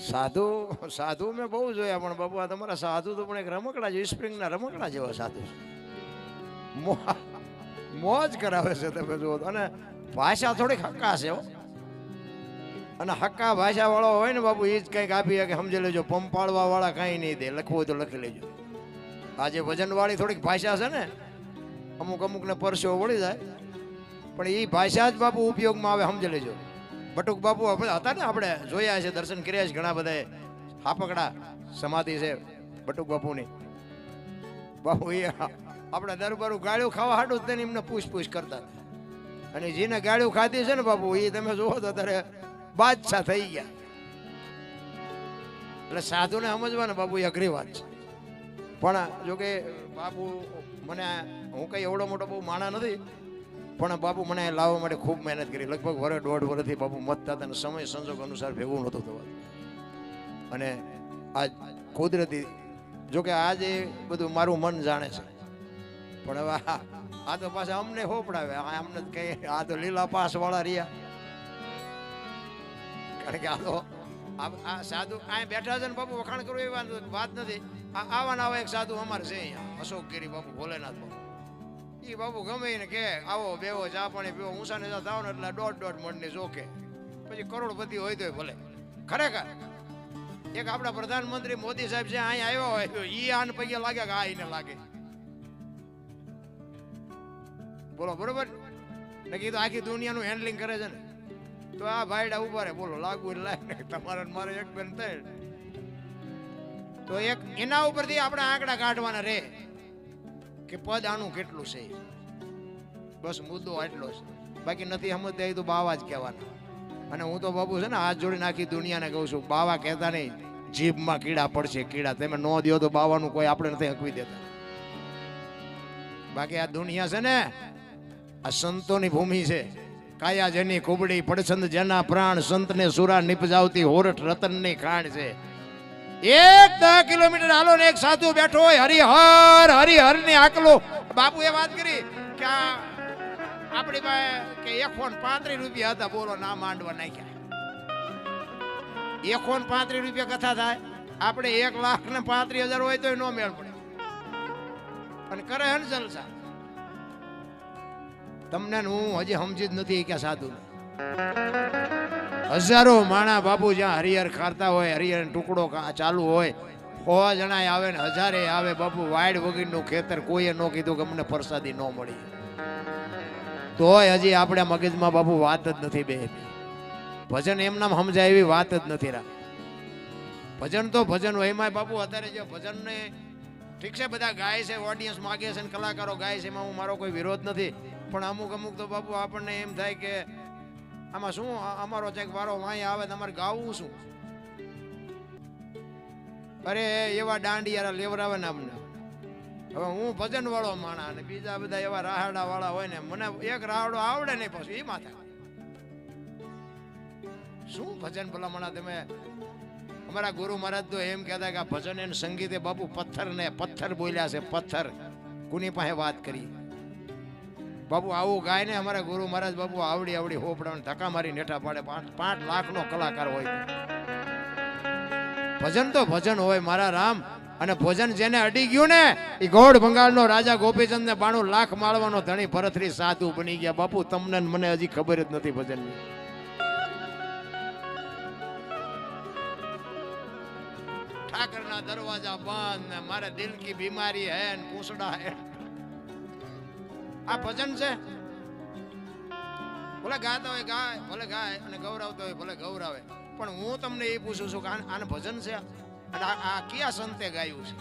સાધુ સાધુ મેં બહુ જોયા, પણ બાપુ આ તમારા સાધુ તો પણ એક રમકડા જેવા, સ્પ્રિંગના રમકડા જેવા સાધુ છે. મોજ કરાવે છે તમે જુઓ તો. અને ભાષા થોડીક હક્કા છે હો. અને હક્કા ભાષા વાળો હોય ને બાપુ, એ જ કંઈક આપી કે સમજી લેજો. પંપાળવા વાળા કાંઈ નહીં દે, લખવું હોય તો લખી લેજો. આજે વજન વાળી થોડીક ભાષા છે ને, અમુક અમુકને પરસેવો વળી જાય, પણ એ ભાષા જ બાપુ ઉપયોગમાં આવે, સમજી લેજો. બટુક બાપુ હતા ને, આપણે જોયા છે, દર્શન કર્યા છે ઘણા બધા. હાપકડા સમાધિ છે બટુક બાપુની. બાપુ એ આપણે દરબારું ગાળ્યું ખાવા હાટું જ તેને એમને પૂછ કરતા. અને જેને ગાળ્યું ખાધી છે ને બાપુ, એ તમે જુઓ તો ત્યારે બાદશાહ થઈ ગયા. એટલે સાધુને સમજવા ને બાપુ એ અઘરી વાત છે. પણ જોકે બાપુ મને, હું કઈ એવડો મોટો બહુ માણા નથી, પણ બાપુ મને લાવવા માટે ખૂબ મહેનત કરી. લગભગ વર્ષ દોઢ વર્ષથી બાપુ મતતા હતા, સમય સંજોગ અનુસાર ભેગું નહોતું થવા. અને આજ કુદરતી, જોકે આજે બધું મારું મન જાણે છે, પણ હવે આ તો પાછા અમને હોપડાવે. અમને કઈ, આ તો લીલા પાસ વાળા રહ્યા. કારણ કે આ તો આ સાધુ આ બેઠા છે ને બાપુ, વખાણ કરવું એવી વાત નથી. આવા એક સાધુ અમારે છે અહીંયા, અશોકગીરી બાપુ, ભોલેનાથ બાપુ. એ બાપુ ગમે ને કે આવો બેવો, ચા પાણી પીવો, ઊંસા ને થાવ ને એટલે દોઢ મણની જોકે. પછી કરોડપતિ હોય તો ભલે. ખરેખર એક આપણા પ્રધાનમંત્રી મોદી સાહેબ છે, અહીંયા આવ્યા હોય તો ઈ આને પગે લાગે કે આ એને લાગે. બોલો બરોબર ને? કીધું આખી દુનિયાનું હેન્ડલિંગ કરે છે ને, તો આ ભાઈડા ઉભા રહે. બોલો લાગુ લાગે તમારે મારે એક બેન થાય તો એક એના ઉપરથી આપણે આંકડા કાઢવાના રે કે પદ આનું કેટલું છે. બસ મુદ્દો આટલો છે, બાકી નથી સમજતા તો બાવા જ કહેવાના. અને હું તો બાપુ છે ને હાથ જોડીને આખી દુનિયાને કહું છું, બાવા કહેતા નહીં, જીભમાં કીડા પડશે કીડા. તમે નો દો તો બાવાનું કોઈ આપણે નથી હકવી દેતા. બાકી આ દુનિયા છે ને, આ સંતોની ભૂમિ છે. કાયા જેની કુબડી, પડછંદ જેના પ્રાણ, સંતને સુરા નિપજાવતી હોરઠ રતનની ખાણ છે. 10 કિલોમીટર હાલો ને એક સાધુ બેઠો હોય, હરિહર ની આકલો. બાપુ એ વાત કરી કે આપણી પાસે કે 135 રૂપિયા હતા, બોલો ના માંડવા નાખ્યા. 135 રૂપિયા કથા થાય. આપણે 1,35,000 હોય તો નો મેળ પડે. અને કરે હન જલસા. તમને હું હજી સમજી જ નથી કે સાધુ હજારો માણા બાપુ જ્યાં હરિહર ખાતા હોય, હરિહર ટુકડો ચાલુ હોય, 100 જણા આવે ને 1000 આવે બાપુ. વાડ વગરનું ખેતર, કોઈએ ન કીધું કે અમને પ્રસાદી ન મળી, તોય હજી આપણે મગજમાં બાપુ વાત જ નથી બેહતી. ભજન એમ નામ સમજાય એવી વાત જ નથી રા. ભજન તો ભજન હોય. એમાં બાપુ અત્યારે જે ભજન ને ઠીક છે, બધા ગાય છે, ઓડિયન્સ માગે છે, કલાકારો ગાય છે, એમાં હું મારો કોઈ વિરોધ નથી. પણ અમુક તો બાપુ આપણને એમ થાય કે આમાં શું, અમારો ચેક વારો વાંય આવે તો અમારે ગાવું શું? અરે એવા દાંડિયારા લેવરાવે ને અમને. હવે હું ભજન વાળો માણા અને બીજા બધા એવા રાહડા વાળા હોય ને, મને એક રાહડો આવડે નહીં, પછી એ માથા શું ભજન ભલા મણા. તમે અમારા ગુરુ મહારાજ તો એમ કહેતા કે ભજન અને સંગીતે બાપુ પથ્થર બોલ્યા છે, પથ્થર. કોની પાસે વાત કરી બાપુ? આવું ગાય ને અમારા ગુરુ મહારાજ બાપુ આવડી હોપડાને ધક્કા મારી નેઠા પાડે. 5 લાખનો કલાકાર હોય. ભજન તો ભજન હોય મારા રામ. અને ભોજન જેને અડી ગયું ને, એ ગોળ બંગાળનો રાજા ગોપીચંદ ને 92 લાખ માળવાનો ધણી ભરતરી સાધુ બની ગયા. બાપુ તમને મને હજી ખબર જ નથી ભજનની. ઠાકરના દરવાજા બંધ ને મારે દિલ કી બીમારી હે ને પૂછડા હે. આ ભજન છે. ભલે ગાતા હોય ગાય, ભલે ગાય, અને ગૌરવતો હોય ભલે ગૌરવે. પણ હું તમને એ પૂછું છું કે આને ભજન છે? અને આ કયા સંતે ગાયું છે?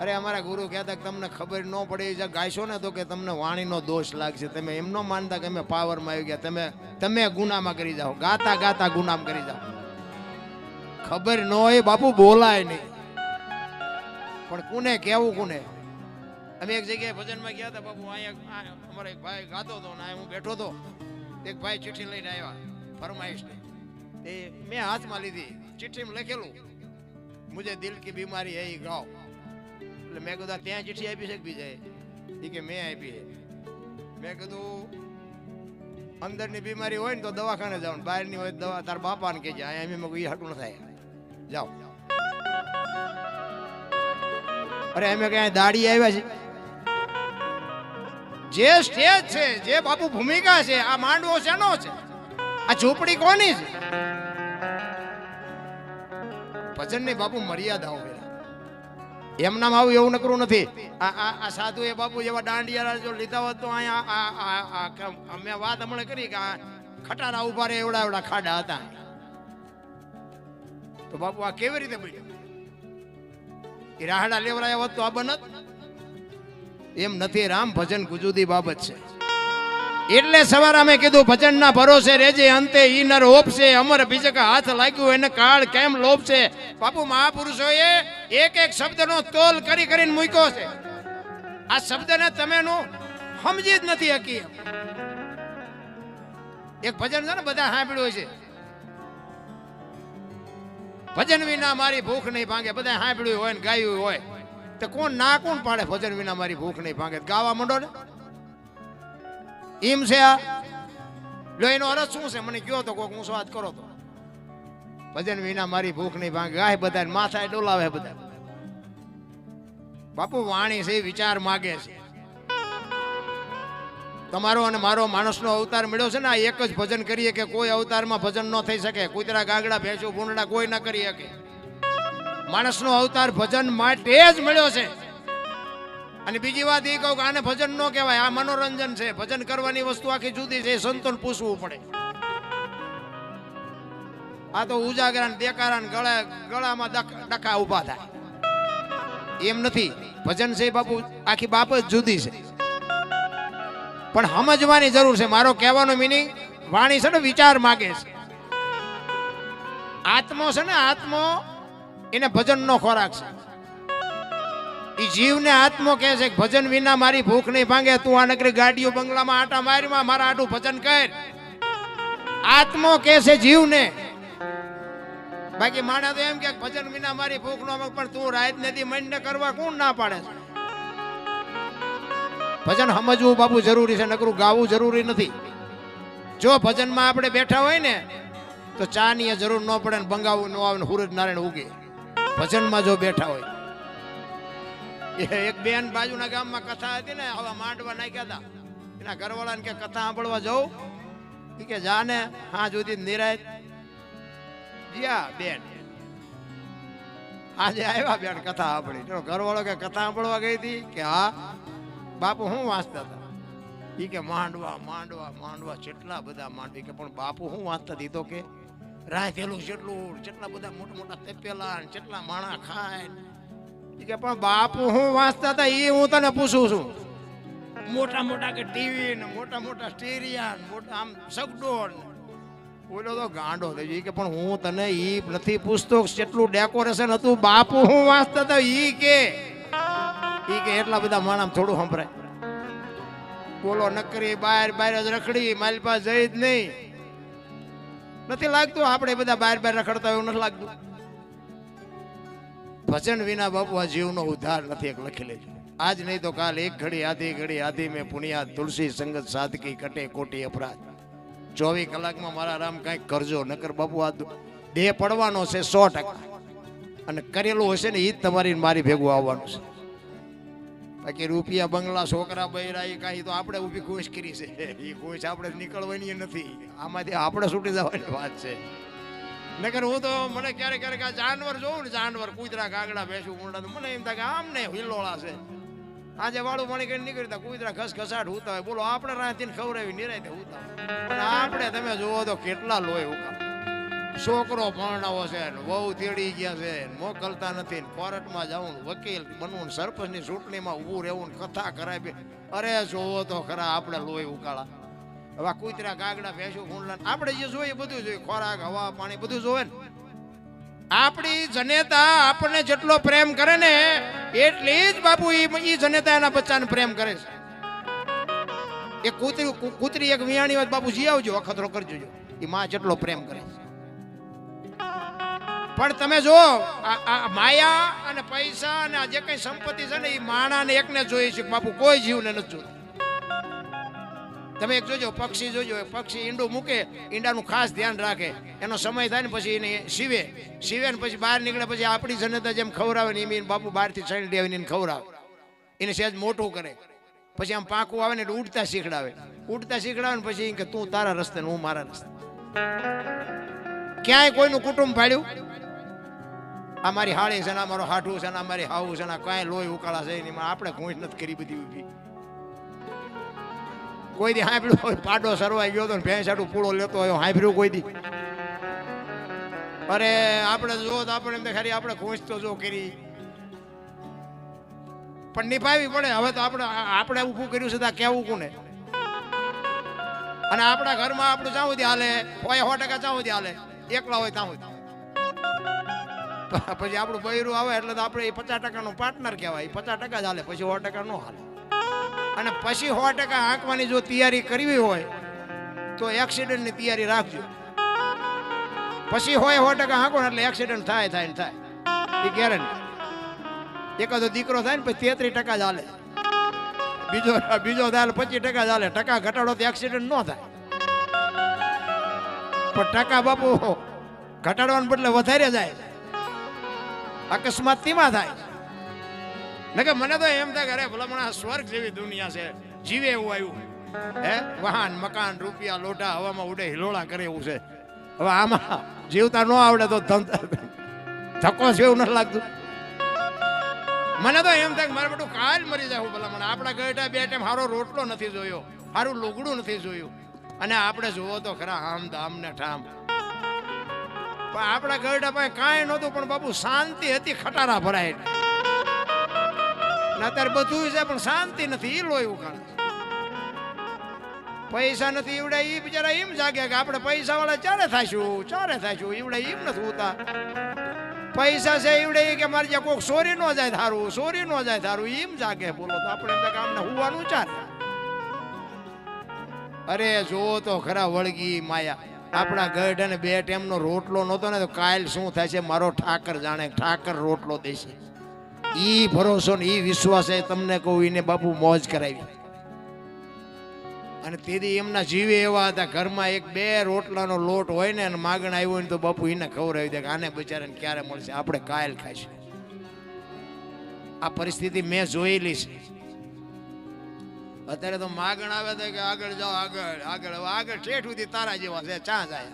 અરે અમારા ગુરુ કહેતા કે તમને ખબર ન પડે જે ગાયશો ને તો કે તમને વાણીનો દોષ લાગશે. તમે એમ ન માનતા કે અમે પાવરમાં આવી ગયા, તમે ગુનામાં કરી જાઓ. ગાતા ગુનામ કરી જાઓ. ખબર ન હોય બાપુ બોલાય નહીં. પણ કોને કેવું કોને? અમે એક જગ્યાએ ભજનમાં ગયા હતા બાપુ. અહીંયા અમારો એક ભાઈ ગાતો હતો ને હું બેઠો હતો. એક ભાઈ ચિઠ્ઠી લઈને આવ્યા ફરમાઈશ ને, એ મેં હાથમાં લીધી. ચિઠ્ઠીમાં લખેલું મુજે દિલ કી બીમારી હે ગાઓ. એટલે મેં કીધું ત્યાં ચિઠ્ઠી આપી છે કે બીજા? એ કે મેં આપી છે. મેં કીધું અંદરની બીમારી હોય ને તો દવાખાને જાવ, બહારની હોય દવા તાર બાપાને કહેજે, અહીંયા એમ એ હાટું ન થાય, જાઓ. અરે અમે ક્યાંય દાડી આવ્યા છે? જે સ્ટેજ છે, જે બાપુ ભૂમિકા છે, આ માંડવો શેનો છે? આ ઝૂંપડી કોની છે? ભજનની બાપુ મર્યાદાઓ એમ નામ આવું એવું નકરું નથી. આ સાધુ એ બાપુ જેવા દાંડિયા જો લીધા હોત તો અહીંયા અમે વાત હમણાં કરી કે આ ખટારા ઉભા રહે એવડા એવડા ખાડા હતા. તો બાપુ આ કેવી રીતે બન્યું? એ રાહડા લેવરાયા હોત તો આ બનત? એમ નથી. રામ ભજન ગુજુદી બાબત છે. એટલે સવારે અમે કીધું ભજનના ભરોસે રેજે, અંતે ઈ નર હોપશે, અમર બીજક હાથ લાગ્યું એને કાળ કેમ લોપશે. બાપુ મહાપુરુષોએ એક એક શબ્દનો તોલ કરી કરીને મૂક્યો છે. આ શબ્દને તમે સમજી જ નથી હકી. એક ભજન છે ને, બધા સાંભળ્યું છે, ભજન વિના મારી ભૂખ નહીં ભાંગે. બધા સાંભળ્યું હોય ને ગાયું હોય તો કોણ ના કોણ પાડે? ભજન વિના મારી ભૂખ નહીં ભાંગે. ગાવા માંડો ને એમ છે. આ લો એનો અર્થ શું છે મને કયો તો, કોક હું વાત કરો તો. ભજન વિના મારી ભૂખ નહીં ભાંગે. ગાય બધા માથા ડોલાવે બધા. બાપુ વાણી છે, વિચાર માગે છે. તમારો અને મારો માણસનો અવતાર મળ્યો છે ને, આ એક જ ભજન કરીએ કે કોઈ અવતારમાં ભજન ન થઈ શકે. કૂતરા ગાગડા ભેંસો ભૂંડડા કોઈ ના કરી શકે. માણસનો અવતાર ભજન માટે જ મળ્યો છે. અને બીજી વાત એ કહું કે આને ભજન ન કહેવાય, આ મનોરંજન છે. ભજન કરવાની વસ્તુ આખી જુદી છે. સંતોને પૂછવું પડે. આ તો ઉજાગરા દેકારા ગળામાં ડખા ઉભા થાય એમ નથી. ભજન છે બાપુ આખી બાબત જુદી છે, પણ સમજવાની જરૂર છે. મારો કહેવાનો મિનિંગ, વાણી છે ને વિચાર માગે છે. આત્મો છે ને, આત્મો એને ભજનનો ખોરાક છે. એ જીવને આત્મો કહે છે ભજન વિના મારી ભૂખ નહીં ભાંગે. તું આ નકરી ગાડીઓ બંગલામાં આટા મારીમાં મારા આટું ભજન કર. આત્મો કહે છે જીવને. બાકી માણા તો એમ કે ભજન વિના મારી ભૂખ નો, પણ તું રાત નથી મન કરવા કોણ ના પાડે છે? ભજન સમજવું બાપુ જરૂરી છે, નકરું ગાવું જરૂરી નથી. જો ભજનમાં આપણે બેઠા હોય ને તો ચા ની જરૂર ન પડે ને બંગાવું ન આવે ને સૂરજ નારાયણ ઉગે. ભજનમાં જો બેઠા હોય. એક બેન બાજુના ગામમાં કથા હતી ને, આવા માંડવા નાખ્યા હતા. એના ઘરવાળાને કે કથા સાંભળવા જવું? કે જાને હા સુધી નિરાય. જ્યા બેન આજે આવ્યા બેન કથા સાંભળી. ઘરવાળો કે કથા સાંભળવા ગઈ હતી? કે હા. બાપુ શું વાંચતા હતા? એ કે માંડવા માંડવા માંડવા, કેટલા બધા માંડવી. કે પણ બાપુ શું વાંચતા હતી? તો કે રાંધેલું જેટલું, કેટલા બધા મોટા મોટા તપેલા, કેટલા માણા ખાય. કે પણ બાપુ હું વાંચતા હતા એ હું તને પૂછું છું. મોટા મોટા કે ટીવી ને મોટા મોટા સ્ટીરિયા, મોટા આમ સગડોળ. બોલો તો ગાંડો થઈ ગયો. કે પણ હું તને ઈ નથી પૂછતો કેટલું ડેકોરેશન હતું. બાપુ હું વાંચતા હતા ઈ કે એટલા બધા માણસ થોડું સંભળાય. બોલો નકરી બહાર બહાર જ રખડી, મારી પાસે જઈ જ નહીં. નથી લાગતું આપણે બધા બહાર બહાર રખડતા એવું નથી લાગતું? ભજન વિના બાપુ આ જીવનો ઉદ્ધાર નથી. એક લખી લેજો. આજ નહીં તો કાલ એક ઘડી આધી મેં પુણ્યા તુલસી સંગત સાધકી કટે કોટી અપરાધ. 24 કલાકમાં મારા રામ કંઈક કરજો, નકર બાપુ આ દેહ પડવાનો છે 100%. અને કરેલું હશે ને એ જ તમારી મારી ભેગું આવવાનું છે. બાકી રૂપિયા બંગલા છોકરા બૈરા એ કાંઈ તો આપણે ઊભી ખુશ કરી છે. એ ખુશ આપણે નીકળવાની નથી. આમાંથી આપણે છૂટી જવાની વાત છે. નકર હું તો મને ક્યારેક ક્યારેક આ જાનવર જોઉં ને, જાનવર કૂતરા કાગડા ભેંસું ઊંડા, તો મને એમ થાય કે આમ ને હિલોળા છે. આજે વાળું પાણી કરીને નીકળતા કૂતરા ઘસઘસાટ હોતા હોય. બોલો આપણે રાંધીને ખવડાવી નિરાયતે હોતા હોય. પણ આપણે તમે જોવો તો કેટલા લોહી ઉકા. છોકરો ભણાવો છે, બહુ તેડી ગયા છે, મોકલતા નથી. કોર્ટમાં જવું, વકીલ બનવું, સરપંચની ચૂંટણીમાં ઊભું રહેવું, કથા કરાવી. અરે જોવો તો ખરા આપણે લોહી ઉકાળા. હવે કૂતરા કાગડા ભેંસું ભૂંડલા આપણે જે જોઈએ બધું જોઈએ. ખોરાક હવા પાણી બધું જોવે ને. આપણી જનેતા આપણને જેટલો પ્રેમ કરે ને એટલી જ બાપુ ઈ જનેતા એના બચ્ચાને પ્રેમ કરે છે. એક કૂતરી એક વિયાણી વાત બાપુ જી આવજો, અખતરો કરજો. એ માં જેટલો પ્રેમ કરે છે. પણ તમે જો આ માયા અને પૈસા અને આ જે કઈ સંપત્તિ છે ને, એ માણાને એકને જોઈએ છે બાપુ, કોઈ જીવને નથી જોતું. તમે એક જોજો, પક્ષી જોજો, પક્ષી ઈંડું મૂકે, ઈંડાનું ખાસ ધ્યાન રાખે, એનો સમય થાય ને પછી એને સીવે ને પછી બહાર નીકળે, પછી આપણી જનતા જેમ ખવડાવે ને એમ બાપુ બહારથી છાંડી આવીને ખવડાવે, એને સહેજ મોટું કરે, પછી આમ પાંખું આવે ને એટલે ઉડતા શીખડાવે ને પછી કે તું તારા રસ્તે હું મારા રસ્તે. ક્યાંય કોઈનું કુટુંબ પાડ્યું? આ મારી હાળી છે ને, મારો હાઠું છે ને, મારી હાવું છે ને, કાંઈ લોહી ઉકાળા છે નહીં, આપણે ઘૂંચ નથી કરી બધી ઊભી. કોઈ દી હાંભળ્યું હોય પાડો સરવાઈ ગયો તો ને ભેંસાડું પૂળો લેતો હોય, હાંભળ્યું કોઈ દી? અરે આપણે જો તો આપણે એમ ખાલી આપણે ઘૂંચ તો જો કરી પણ નિભાવી પડે. હવે તો આપણે ઊભું કર્યું છે તો કેવું કોને? અને આપણા ઘરમાં આપણું ચાવું દે હાલે હોય, 100% ચાવું દે હાલે, એકલા હોય ત્યાં પછી આપણું બૈરું આવે એટલે તો આપણે 50% નો પાર્ટનર કહેવાય, 50% જ હાલે, પછી 100% નો હાલે. અને પછી 100% હાંકવાની જો તૈયારી કરવી હોય તો એક્સિડન્ટની તૈયારી રાખજો. પછી હોય 100% હાંકો એટલે એક્સિડન્ટ થાય એ ગેરંટી. એકાદો દીકરો થાય ને પછી 33% જ હાલે, બીજો થાય 25% જ હાલે. ટકા ઘટાડો તો એક્સિડન્ટ ન થાય, પણ ટકા બાપુ ઘટાડવાને બદલે વધારે જાય, અકસ્માત તેમાં થાય. કે મને તો એમ થાય કે અરે ભલામણા સ્વર્ગ જેવી દુનિયા છે, જીવે એવું આવ્યું હે, વાહન મકાન રૂપિયા લોટા હવામાં ઉડે હિલોળા કરે એવું છે. હવે આમાં જીવતા ન આવડે તો ધક્કો છે એવું નથી લાગતું? મને તો એમ થાય કે મારે બધું કાલ મરી જાય. હું ભલામણ આપણા ગયેટા 2 ટાઈમ સારો રોટલો નથી જોયો, સારું લુગડું નથી જોયું, અને આપણે જોવો તો ખરા આમ દામ ને ઠામ. પણ આપણા ગયેટા પાસે કાંઈ નહોતું, પણ બાપુ શાંતિ હતી, ખટારા ભરાય. અત્યારે બધું છે પણ શાંતિ નથી, એ લોહી ઉકાળે. પૈસા નથી ઈવડે, ઈ બિચારા એમ જાગે કે આપણે પૈસા વાળા ચારે થાશું ઈવડે એમ નથી હોતા. પૈસા છે ઈવડે કે મારે જ્યાં કોઈક ચોરી ન જાય થારું એમ જાગે. બોલો તો આપણે એમ કે આમને હોવાનું ચાલે. અરે જો તો ખરા વળગી માયા. આપણા ગઢ અને 2 ટાઈમનો રોટલો નહોતો ને તો કાલ શું થાય છે મારો ઠાકર જાણે. ઠાકર રોટલો દેશે, ઈ ભરોસો ને ઈ વિશ્વાસ એ તમને કહું, એને બાપુ મોજ કરાવી. અને તેથી એમના જીવે એવા હતા, ઘરમાં 1-2 રોટલાનો લોટ હોય ને અને માગણ આવ્યો હોય ને તો બાપુ એને ખવડાવી દે કે આને બિચારાને ક્યારે મળશે, આપણે કાયલ ખાઈશું. આ પરિસ્થિતિ મેં જોયેલી છે. અત્યારે તો માગણ આવે તો કે આગળ જાઓ, આગળ ઠેઠ સુધી તારા જેવા છે, ચા જાય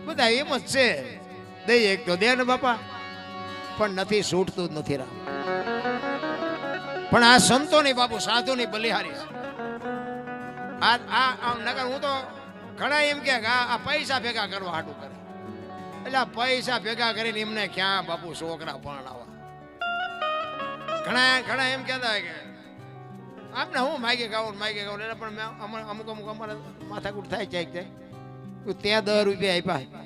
બધા એમ જ છે. દઈએ એક તો દે ને બાપા, પણ નથી છૂટતું જ નથી. પણ આ સંતોની બાપુ સાધુની બલિહારી છે. નગર હું તો ઘણા એમ કે આ પૈસા ભેગા કરવા હાટું કરે, એટલે પૈસા ભેગા કરીને એમને ક્યાં બાપુ છોકરા પરણાવા. ઘણા એમ કહેતા કે આપણે હું માગે ગાવું એટલે પણ અમુક અમારે માથાકૂટ થાય જાય ત્યાં 10 રૂપિયા આપ્યા.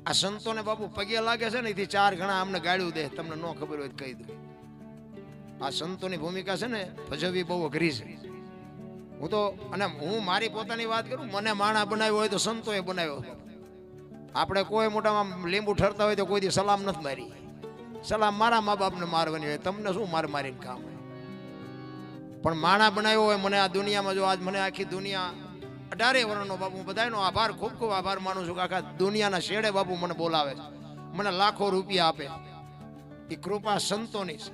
આ સંતોને બાપુ પગે લાગે છે ને એથી 4 ગણા અમને ગાળ્યું દે. તમને ન ખબર હોય કહી દઉં, આ સંતોની ભૂમિકા છે ને ભજવવી બહુ અઘરી છે. હું મારી પોતાની વાત કરું, મને માણા બનાવ્યો હોય તો સંતોએ બનાવ્યો. આપણે કોઈ મોટામાં લીંબુ ઠરતા હોય તો કોઈ દી સલામ નથી મારી. સલામ મારા મા બાપને મારવાની હોય, તમને શું મારીને કામ હોય. પણ માણા બનાવ્યો હોય મને આ દુનિયામાં. જો આજ મને આખી દુનિયા 18 વર્ષનો બાપુ બધાનો આભાર, ખૂબ આભાર માનું છું કે આખા દુનિયાના શેડે બાપુ મને બોલાવે છે, મને લાખો રૂપિયા આપે. એ કૃપા સંતોની છે.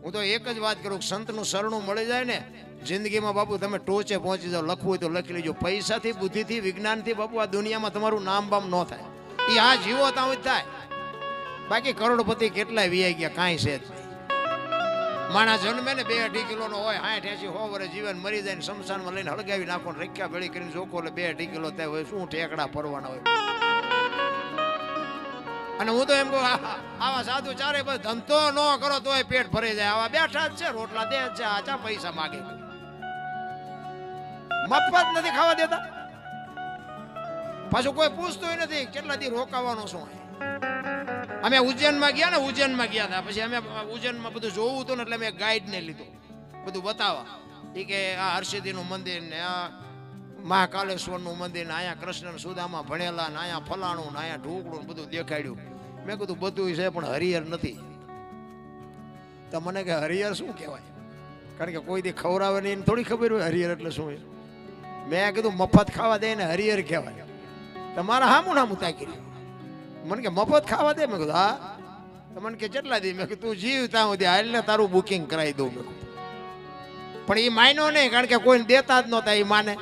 હું તો એક જ વાત કરું, સંતનું શરણું મળી જાય ને જિંદગીમાં બાપુ તમે ટોચે પહોંચી જાઓ. લખવું હોય તો લખી લેજો. પૈસાથી, બુદ્ધિથી, વિજ્ઞાનથી બાપુ આ દુનિયામાં તમારું નામ બામ ન થાય. એ આ જીવો ત્યાં જ થાય. બાકી કરોડપતિ કેટલાય વીઆઈ ગયા, કાંઈ છે જ નહીં. માણસ જન્મે ને 2-2.5 કિલોનો હોય, 60-80-100 વર્ષ જીવન મરી જાય ને શમશાનમાં લઈને હળગાવી નાખો ને રખ્યા ભેળી કરીને જોકો એટલે 2-2.5 કિલો થાય હોય. શું ઠેકડા ફરવાના હોય. અને હું તો એમ કહું આવા સાધુ ચારે બસ ધંધો ન કરો તોય પેટ ભરી જાય. આવા બેઠા જ છે, રોટલા દે છે, આચા પૈસા માગે, મફત નથી ખાવા દેતા. પાછું કોઈ પૂછતું નથી કેટલા દી રોકાવાનો શું. અમે ઉજ્જૈનમાં ગયા હતા, પછી અમે ઉજ્જૈનમાં બધું જોવું હતું ને એટલે મેં ગાઈડને લીધો બધું બતાવવા. એ કે આ હર્ષિદીનું મંદિર ને આ મહાકાલેશ્વરનું મંદિર ને અહીંયા કૃષ્ણ સુદામા ભણેલા ને અહીંયા ફલાણું ને અહીંયા ઢોકળું ને બધું દેખાડ્યું. મેં કીધું બધું છે પણ હરિહર નથી. તો મને કે હરિહર શું કહેવાય? કારણ કે કોઈ દી ખવડાવે નહીં એને થોડી ખબર હોય હરિહર એટલે શું હોય. મેં કીધું મફત ખાવા દે ને હરિહર કહેવાય. તમારા હામું નામું તાકી રહ્યું. મને કે મફત ખાવા દે. મેં કીધું હા. તો મને કે કેટલા દી? મેં કીધું તું જીવ ત્યાં સુધી હાલ ને તારું બુકિંગ કરાવી દઉં. મેં કીધું પણ એ માન્યો નહીં, કારણ કે કોઈને દેતા જ નહોતા. એ માને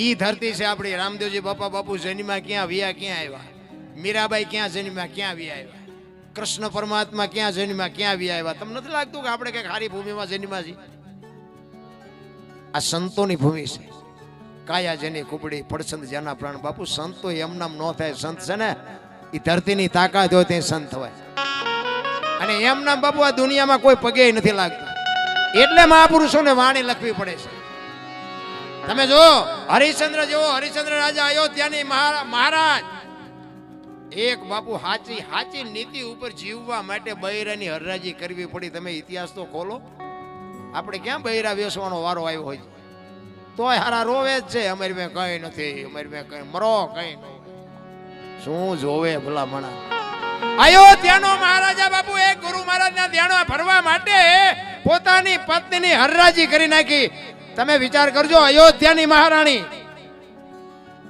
ઈ ધરતી છે આપણી. રામદેવજી બાપા બાપુ જન્મા ક્યાં વિયા ક્યાં આવ્યા, મીરાબાઈ ક્યાં જન્મા ક્યાં વિયા આવ્યા, કૃષ્ણ પરમાત્મા ક્યાં જન્મા ક્યાં વિયા આવ્યા. તમને નથી લાગતું કે આપણે કઈક સારી ભૂમિમાં જન્મા છીએ? આ સંતોની ભૂમિ છે. કાયા જેની કુબડી પડછંદ જેના પ્રાણ. બાપુ સંત તો એમનામ ન થાય. સંત છે ને એ ધરતીની તાકાત હોય તે સંત હોય. અને એમનામ બાપુ આ દુનિયામાં કોઈ પગે નથી લાગતું. એટલે મહાપુરુષોને વાણી લખવી પડે છે. તમે જો હરિશ્ચંદ્ર જેવો હરિશ્ચંદ્ર રાજા અયોધ્યાની મહારાજ એક બાપુ હાચી નીતિ ઉપર જીવવા માટે બૈરાની હરરાજી કરવી પડી. તમે ઇતિહાસ તો ખોલો. આપણે ક્યાં બૈરા વેસવાનો વારો આવ્યો હોય તોય હારા રોવે જ છે. અમારી મેં કઈ નથી, અમારી મેં કઈ મરો કઈ ન. શું જોવે ભલા મણા? અયોધ્યાનો મહારાજા બાપુ એક ગુરુ મહારાજના ધ્યાનમાં ફરવા માટે પોતાની પત્નીની હરરાજી કરી નાખી. તમે વિચાર કરજો, અયોધ્યાની મહારાણી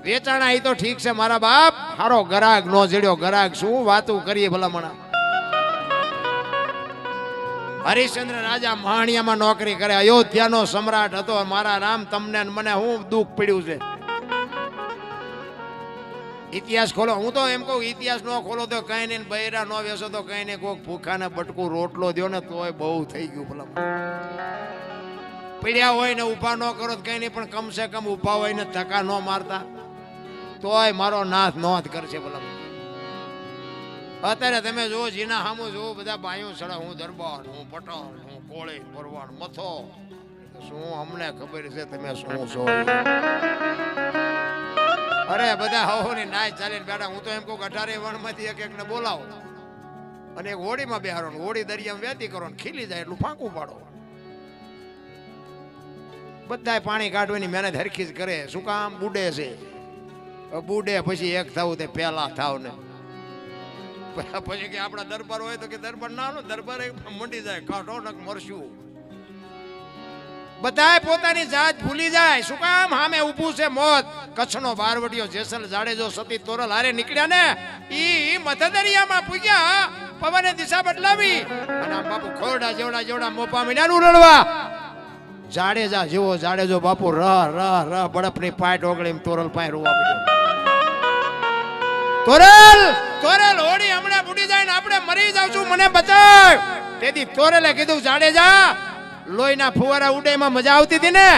વેચાણા. એ તો ઠીક છે મારા બાપ, હારો ગરાગ નો જડ્યો. ગરાગ શું વાતું કરીએ ભલામણા. હરિશ્ચંદ્ર રાજા મહાણિયામાં નોકરી કરે. અયોધ્યાનો સમ્રાટ હતો. મારા રામ, તમને મને હું દુઃખ પડ્યું છે. ઇતિહાસ ખોલો. હું તો એમ કહું ઇતિહાસ નો ખોલો તો કઈ નહીં, બૈરા નો વેસો તો કઈ નહીં. કોઈક ભૂખાને બટકું રોટલો દો ને તોય બહુ થઈ ગયું ભલામણા. પીડ્યા હોય ને ઉભા ન કરો કઈ નહીં, પણ કમસે કમ ઉભા હોય ને ધક્કા ન મારતા તોય મારો નાથ નોંધ કરશે ભલા. અત્યારે તમે જો જીના સામું જો બધા બાયું સડા. હું દરબાર, હું પટાણ, હું કોળી ભરવાડ મથો. શું અમને ખબર છે તમે શું છો? અરે બધા હવોની નાય ચાલીને બેઠા. હું તો એમ કહું 18 વણમાંથી એક એકને બોલાવો અને એક હોડીમાં બેહારો, હોડી દરિયામાં વેતી કરો ને ખીલી જાય એટલું ફાંકું પાડો. બધા પાણી કાઢવાની મહેનત હરખી જ કરે. શું કામ? બુડે છે. બુડે પછી એક થવું તે પહેલા થાવ ને પછી કે આપણા દરબાર હોય તો કે દરબાર ના લો, દરબાર મંડી જાય કાઢો નક મરશું. બધાય પોતાની જાત ભૂલી જાય. શું કામ? સામે ઊભું છે મોત. કચ્છનો બારવટીયો જેસલ જાડેજો સતી તોરલ હારે નીકળ્યા ને ઈ મધદરિયામાં પૂગ્યા. પવને દિશા બદલાવી અને આમ બાપુ ખોરડા જેવડા મોપા મીંડાનું રડવા. જાડેજા જેવો જાડેજો બાપુ રહ બળપની પાટ ઓગળી તોરલ પાય રોવા મળ્યો. તોરલ હોડી હમણાં બુડી જાય ને આપણે મરી જાવશું, મને બચાવ. તેથી તોરલે કીધું જાડેજા લોહીના ફુવારા ઉડે એમાં મજા આવતી હતી ને?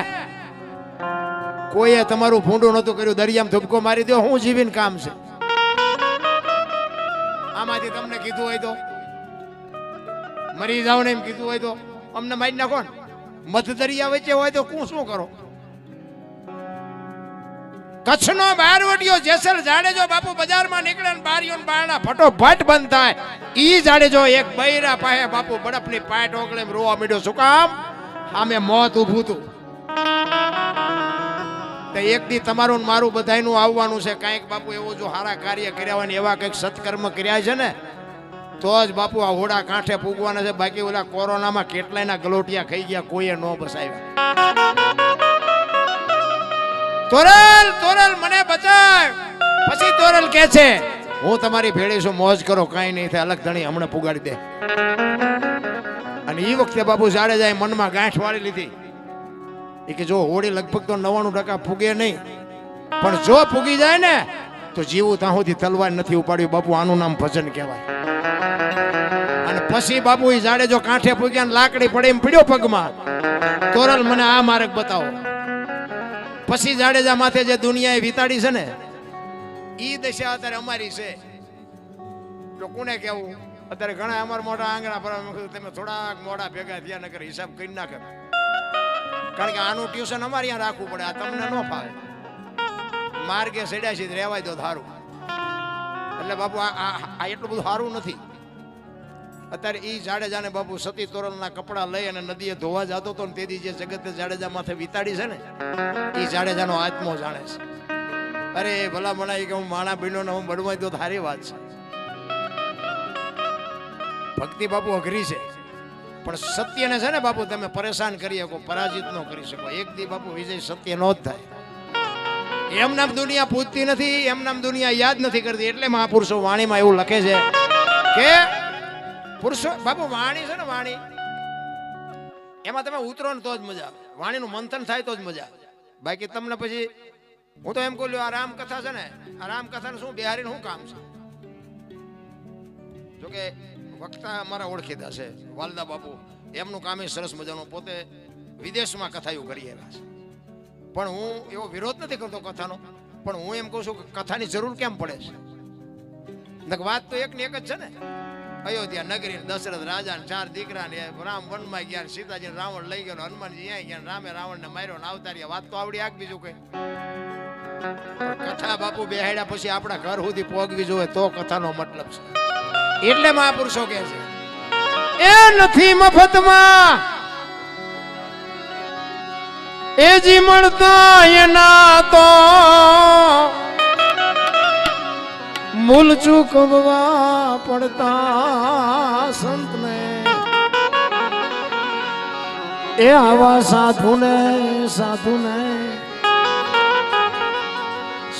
કોઈએ તમારું ભૂંડું નતું કર્યું. દરિયામાં ધુબકો મારી દો, હું જીવીને કામ છે? આમાંથી તમને કીધું હોય તો મરી જાવ ને એમ કીધું હોય તો અમને મારી નાખો ને. મધ દરિયા વચ્ચે હોય તો શું કરો? કચ્છનો બારવટીયો જેસલ જાડેજો બાપુ બજારમાં નીકળે ને બારીઓ બારણા ફટોફટ બંધ થાય. ઈ જાડેજો એક બૈરા પાસે બાપુ બળપની પાટ ઓગળે રોવા મળ્યો. શું કામ? સામે મોત ઊભું હતું. એક દી તમારું મારું બધાયનું આવવાનું છે. કાંઈક બાપુ એવું જો સારા કાર્ય કર્યા હોય ને એવા કંઈક સત્કર્મ કર્યા છે ને તો જ બાપુ આ હોડા કાંઠે પૂગવાના છે. બાકી ઓલા કોરોનામાં કેટલાયના ગલોટિયા ખાઈ ગયા, કોઈએ ન બસાવ્યા. તોરલ મને બચાવ. પછી તોરલ કે છે હું તમારી ભેળી છું, મોજ કરો, કાંઈ નહીં થાય. અલગ ધણી હમણાં પુગાડી દે. અને એ વખતે બાપુ જાડેજાએ મનમાં ગાંઠ વાળી લીધી કે જો હોડી લગભગ તો 99% ફૂગે નહીં, પણ જો ફૂગી જાય ને તો જીવું ત્યાં સુધી તલવાર નથી ઉપાડ્યું. બાપુ આનું નામ ભજન કહેવાય. અને પછી બાપુ એ જાડેજો કાંઠે ફૂગ્યા, લાકડી પડે એમ પડ્યો પગમાં. તોરલ મને આ માર્ગ બતાવો. પછી જાડેજા માથે જે દુનિયાએ વિતાડી છે ને ઈ દશા અત્યારે અમારી છે. તો કોને કેવું? અત્યારે ઘણા અમારા મોટા આંગણા પર તમે થોડાક મોડા ભેગા થયા નકર હિસાબ કરી નાખે. કારણ કે આનું ટ્યુશન અમારે અહીંયા રાખવું પડે. આ તમને ન ફાવે. માર્ગે સડ્યા છે રહેવાય દો સારું. એટલે બાપુ આ એટલું બધું સારું નથી. અત્યારે ઈ જાડેજાને બાપુ સતી તોરલના કપડા લઈ અને નદીએ ધોવા જતો હતો ને તેથી જે જગતે જાડેજા માથે વિતાડી છે ને ઈ જાડેજાનો આત્મો જાણે છે. અરે ભલા મનાઈ કે હું માણા બહેનો ને હું બળવાય તો સારી વાત છે. ભક્તિ બાપુ અઘરી છે. પણ સત્યને છે ને બાપુ તમે પરેશાન કરી શકો, પરાજિત ન કરી શકો. એક દી બાપુ વિજય સત્ય નો જ થાય. એમ નામ દુનિયા પૂજતી નથી, એમ નામ દુનિયા યાદ નથી કરતી. એટલે મહાપુરુષો વાણીમાં એવું લખે છે કે પુરુષો બાપુ વાણી છે ને, વાણી એમાં તમે ઉતરો ને તો જ મજા આવે. વાણીનું મંથન થાય તો જ મજા આવે. બાકી તમને પછી હું તો એમ કહું આ રામકથા છે ને, આ રામકથાનું શું બિહારીનું શું કામ છે? જોકે વક્તા અમારા ઓળખીતા છે વાલદા બાપુ, એમનું કામ એ સરસ મજાનું, પોતે વિદેશમાં કથાઓ કરી આવ્યા છે. પણ હું એવો વિરોધ નથી કરતો કથાનો, પણ હું એમ કહું છું કે કથાની જરૂર કેમ પડે છે? વાત તો એક ને એક જ છે ને. અયોધ્યા નગરી, દશરથ રાજા, 4 દીકરા ને રામ વનમાં ગયા, સીતાજી રાવણ લઈ ગયો, હનુમાનજી અહીંયા ગયા, રામે રાવણ ને માર્યો ને અવતાર્યા. વાત તો આવડી આગ. બીજું કઈ કથા બાપુ બેહાડ્યા પછી આપણા ઘર સુધી પહોંચવી જોઈએ તો કથાનો મતલબ છે. એટલે મહાપુરુષો કહે છે એ નથી મફતમાં એ જી મળતા એના તો મૂલ ચૂકવવા પડતા સંતને. એ આવા સાધુને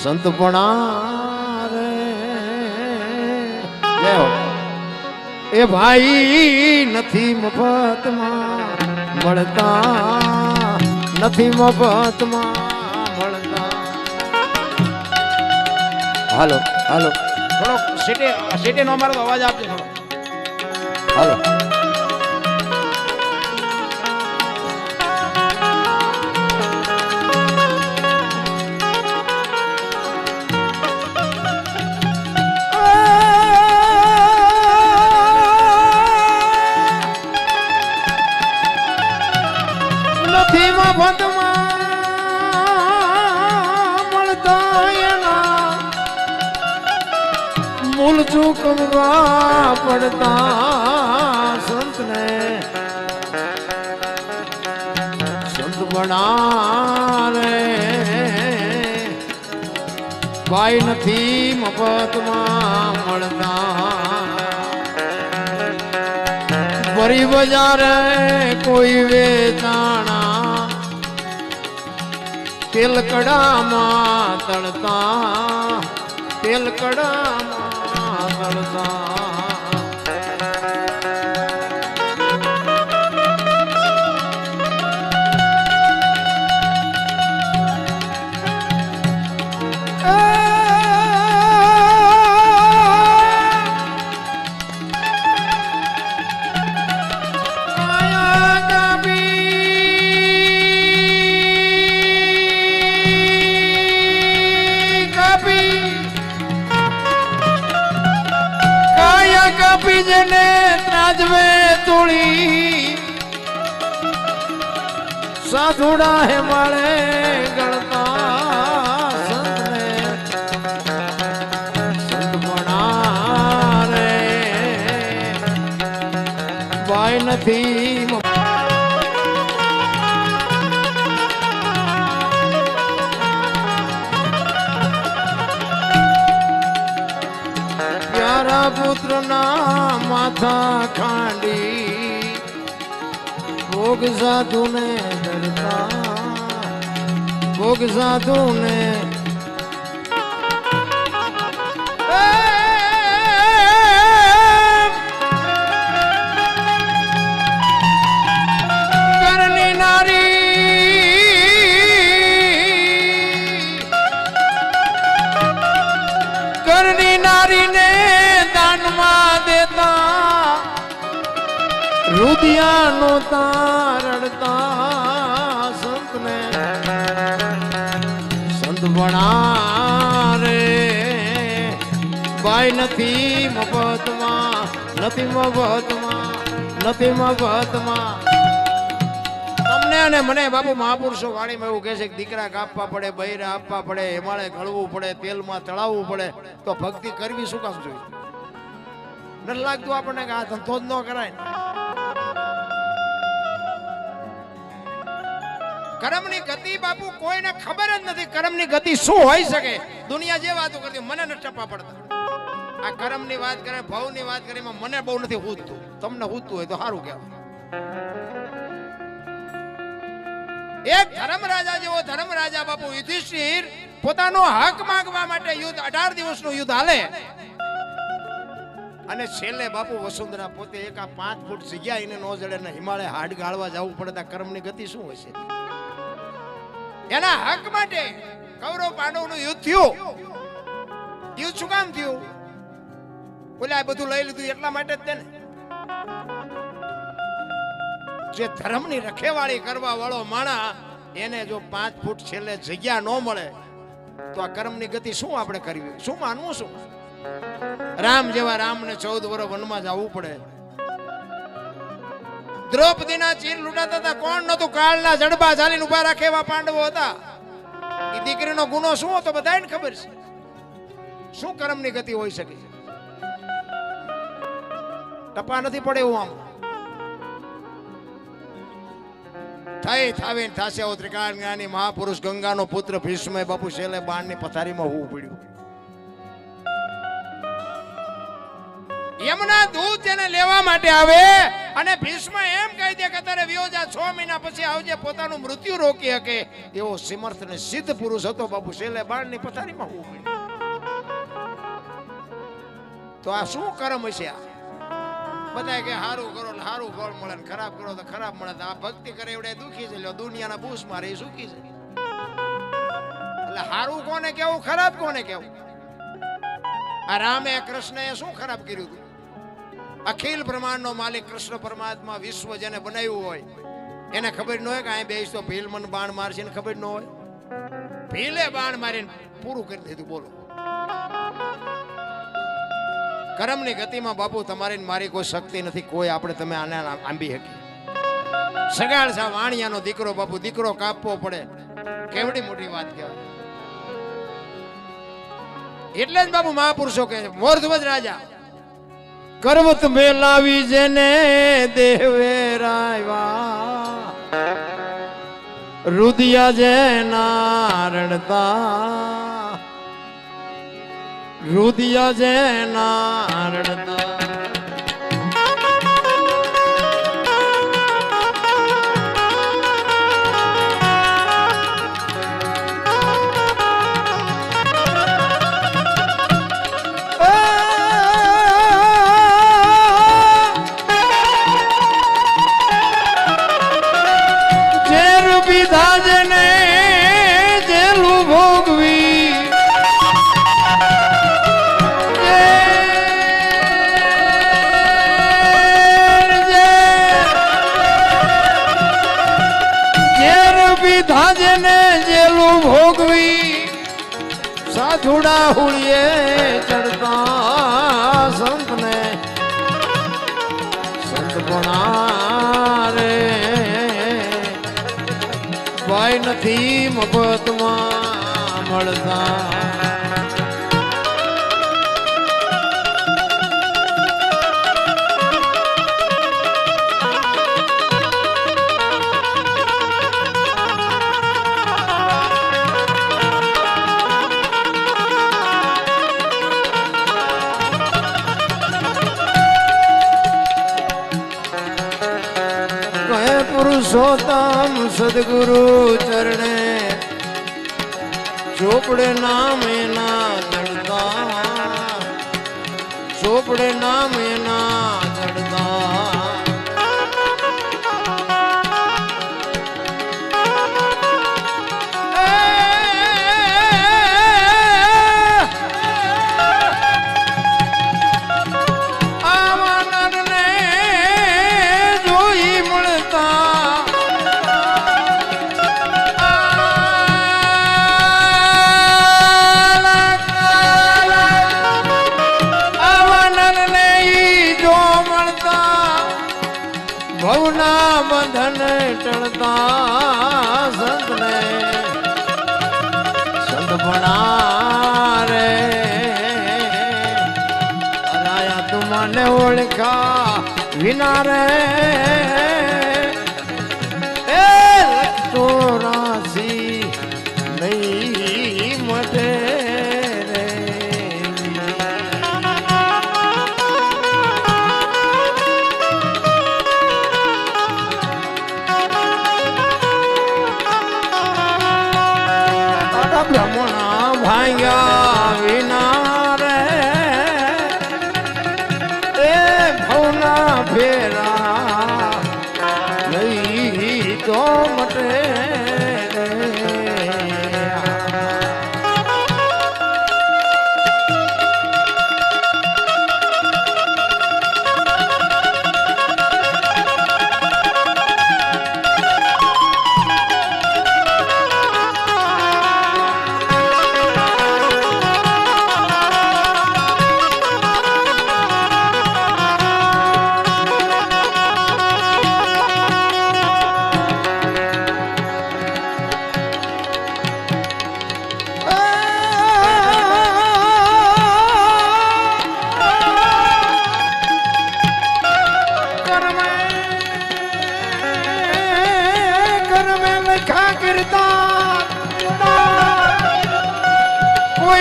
સંતપણા રે એ ભાઈ નથી મફતમાં મળતા, નથી મફતમાં મળતા. હાલો હાલો થોડોક સીટે નો મારો અવાજ આપજો થોડો. હાલો મૂલ ચૂકવવા પડતા સંતને. સંત બના રે ભાઈ નથી મફતમાં મળતા. ભરી બજારે કોઈ વેચાણા તેલ કડામાં તળતા, તેલ કડામાં તળતા. સાધુડા હે માળે ગણતા સંતને. સંત બના રે ભાઈ નથી પ્યારા પુત્ર ના માથા ખાંડી ભોગ સાધુ ને ડરતા, ભોગ સાધુ ને કરની નારી ને દાનમાં દેતા, રુદિયાનો તારડતા સંતને. સંત બના રે ભાઈ નથી મફતમાં, નથી મફતમાં, નથી મફતમાં. તમને અને મને બાપુ મહાપુરુષો વાણીમાં એવું કહે છે કે દીકરા કાપવા પડે, બૈરા આપવા પડે, હિમાલય ગળવું પડે, તેલમાં તળાવવું પડે, તો ભક્તિ કરવી શું કામ જોઈએ? નથી લાગતું આપણને કે આ ધંધો જ ન કરાય? કર્મની ગતિ બાપુ કોઈને ખબર જ નથી. કર્મની ગતિ શું હોઈ શકે? દુનિયા જે વાતો કરતી મને ન ટપા પડતા. આ કર્મની વાત કરે, ભવની વાત કરે, મને બહુ નથી હૂજતું. તમને હૂજતું હોય તો સારું કહેવાય. એક ધર્મરાજા જેવો ધર્મરાજા બાપુ યુધિષ્ઠિર પોતાનો હક માંગવા માટે યુદ્ધ 18 દિવસનું યુદ્ધ હાલે અને છેલ્લે બાપુ વસુંધરા પોતે એક આ 5 ફૂટ જગ્યા એને નો જડે ને હિમાલય હાડ ગાળવા જવું પડે તો કર્મની ગતિ શું હશે? એના હક માટે કૌરવ પાંડવનું યુદ્ધ થયું. યુદ્ધ શું કામ થયું? બોલે આ બધું લઈ લીધું એટલા માટે જ તેને. જે ધર્મની રખેવાળી કરવા વાળો માણા એને જો 5 ફૂટ છેલ્લે જગ્યા ન મળે તો આ કર્મની ગતિ શું આપણે કરવી? શું માનવું? શું રામ જેવા રામને 14 વર્ષ વનમાં જવું પડે. દ્રૌપદીના ચીર લૂંટાતા હતા કોણ નતું? કાળના જડબા ચાલીને ઉભા રાખે એવા પાંડવો હતા. એ દીકરીનો ગુનો શું હતો બધાને ખબર છે. શું કર્મની ગતિ હોઈ શકે? ટપા નથી પડે એવું આમ થઈ થાવીને થાશે. ત્રિકાળ જ્ઞાની મહાપુરુષ ગંગાનો પુત્ર ભીષ્મ બાપુ છેલ્લે બાણની પથારીમાં હોવું પડ્યું. યમના દૂત જેને લેવા માટે આવે અને ભીષ્મ એમ કહી દે કે તારે વિયો જા 6 મહિના પછી આવજે, પોતાનું મૃત્યુ રોકી શકે એવો સમર્થ ને સિદ્ધ પુરુષ હતો બાપુ. છેલ્લે બાણની પથારીમાં હોવું પડ્યું. તો આ શું કર્મ હશે? આ બધા કે હારું કરો ને હારું ફળ મળે ને ખરાબ કરો તો ખરાબ મળે. આ ભક્તિ કરે એવડે દુખી છે, દુનિયાના બૂસ મારે એ સુખી છે. એટલે હારું કોને કેવું, ખરાબ કોને કેવું? આ રામે કૃષ્ણએ શું ખરાબ કર્યું હતું? અખિલ બ્રહ્માંડનો માલિક કૃષ્ણ પરમાત્મા વિશ્વ જેને બનાવ્યું હોય એને ખબર ન હોય કે અહીં બેસ તો ભીલ મને બાણ મારશે ને ખબર ન હોય. ભીલે બાણ મારીને પૂરું કરી દીધું. બોલો, કર્મની ગતિમાં બાપુ તમારી મારી કોઈ શક્તિ નથી. કોઈ આપણે તમે આને આંબી શકી. સગાળ સા વાણિયાનો દીકરો બાપુ, દીકરો કાપવો પડે કેવડી મોટી વાત કહેવાય. એટલે જ બાપુ મહાપુરુષો કહે છે મોરધ્વજ રાજા કરવત મેલાવી જેને દેવે રાયવા રુદિયા જેના રડતા, રુદિયા જેના રડતા. સાધુડા હુળીએ ચડતા સંતને સંતપણા રે ભાઈ નથી મફતમાં મળતા. પુરુષોત્તમ સદગુરુ ચરણે ચોપડે નામ એના ચડતા, ચોપડે નામ એના ચડતા. ભવના બંધન ટળતા સંતને સંત ભણા રે રાયા તું મને ઓળખા વિના રે એ ચોરાસી નહીં મટે.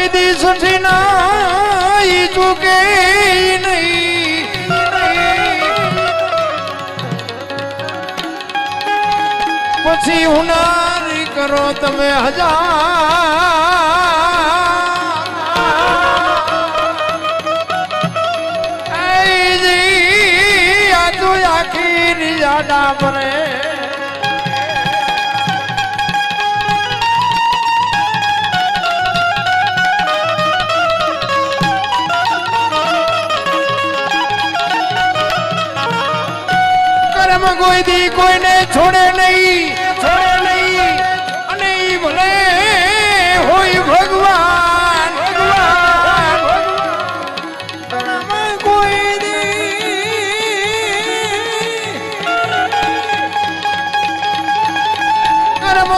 કોઈ દી સઠી ના ઈ ચૂકે નહીં પછી હુનારી કરો તમે આખી જાડા ભરે કોઈ દી કોઈને છોડે નહીં અને ઈ ભલે હોય ભગવાન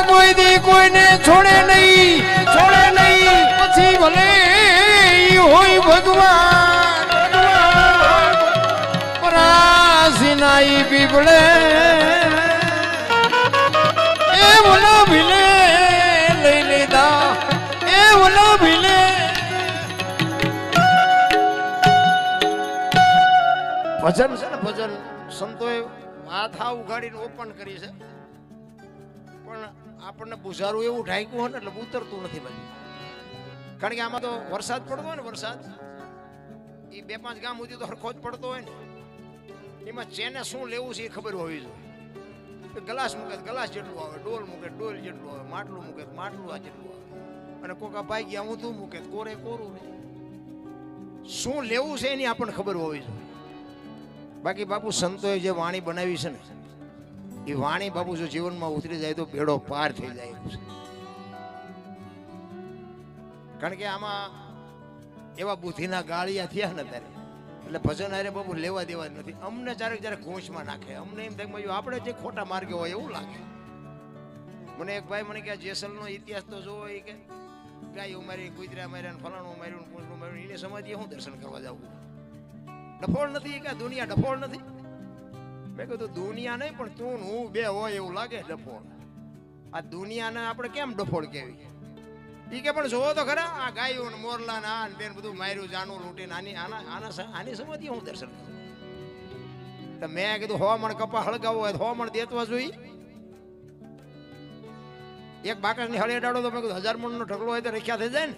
કોઈ દી કોઈને છોડે નહીં પછી ભલે ઈ હોય ભગવાન પરાસીનાઈ પીપળે એ બોલો ભીલે લઈ લીધા એ બોલો ભીલે ભજન છે ને ભજન સંતોએ માથા ઉગાડીને ઓપન કરી છે પણ આપણને બુઝારું એવું ઢાંક્યું હોય ને એટલે ઉતરતું નથી બધું કારણ કે આમાં તો વરસાદ પડતો હોય ને વરસાદ એ 2-5 ગામ સુધી તો હરખો જ પડતો હોય ને એમાં જેને શું લેવું છે એ ખબર હોવી જોઈએ ગ્લાસ મૂકે ગ્લાસ જેટલું આવે ડોલ મૂકે ડોલ જેટલું આવે માટલું મૂકે માટલું આ જેટલું આવે અને કોકા ભાઈ ગયા ઊંધું મૂકે કોરે કોરું નહીં શું લેવું છે એની આપણને ખબર હોવી જોઈએ બાકી બાપુ સંતોએ જે વાણી બનાવી છે ને એ વાણી બાપુ જો જીવનમાં ઉતરી જાય તો બેડો પાર થઈ જાય છે કારણ કે આમાં એવા બુદ્ધિના ગાળિયા થયા ને ત્યારે એટલે ભજન આરે બાબુ લેવા દેવા નથી અમને જ્યારે ઘૂંચમાં નાખે અમને એમ થાય આપણે જે ખોટા માર્ગે હોય એવું લાગે મને એક ભાઈ મને કે જેસલનો ઇતિહાસ તો જોવો એ કે ગાયો મારી કુતરા માર્યા ફલાણું માર્યું પૂંછડું માર્યું એને સમજીએ હું દર્શન કરવા જાઉં ડફોળ નથી કે દુનિયા ડફોળ નથી મેં કીધું દુનિયા નહીં પણ તું હું બે હોય એવું લાગે ડફોળ આ દુનિયાને આપણે કેમ ડફોળ કેવી ઈ કે પણ જોવો તો ખરા આ ગાયું ને મોરલા ને આ બેન બધું માર્યું જાનું લૂંટીને આની સમજીએ હું દર્શન કરું તો મેં કીધું 100 મણ કપા હળગાવો હોય 100 મણ દેતવા જોઈએ એક બાકસની હળે ડાળો તો મેં કીધું 1000 મણનો ઢગલો હોય તો રખ્યા થઈ જાય ને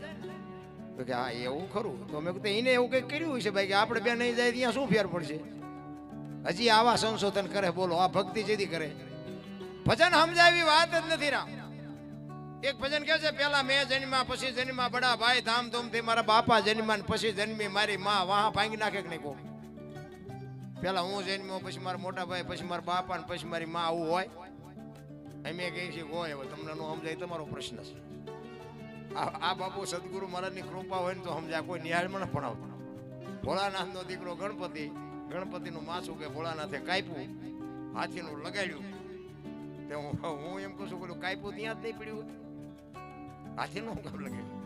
તો કે હા એવું ખરું તો મેં કીધું એને એવું કંઈક કર્યું છે ભાઈ કે આપણે બે નહીં જાય ત્યાં શું ફેર પડશે હજી આવા સંશોધન કરે બોલો આ ભક્તિ જેથી કરે ભજન સમજાવી વાત જ નથી રામ એક ભજન કહે છે પેલા મેં જન્મ્યા પછી જન્મ્યા બડા ભાઈ ધામધૂમથી મારા બાપા જન્મ્યા પછી જન્મી મારી માં વાહ ભાંગી નાખે કે નહીં કહું પેલા હું જન્મ્યો પછી મારા મોટા ભાઈ પછી મારા બાપા ને પછી મારી માં આવું હોય અમે કહી છીએ હોય હવે તમને નો સમજાય તમારો પ્રશ્ન છે આ બાપુ સદગુરુ મહારાજની કૃપા હોય ને તો સમજાય કોઈ નિહાળમાં ન ભણાવતો ભોળાનાથનો દીકરો ગણપતિનું માથું કે ભોળાનાથે કાપ્યું હાથીનું લગાડ્યું તે હું એમ કહું છું પેલું કાપ્યું ત્યાં જ નહીં પડ્યું હાથીનું કામ લગાડ્યું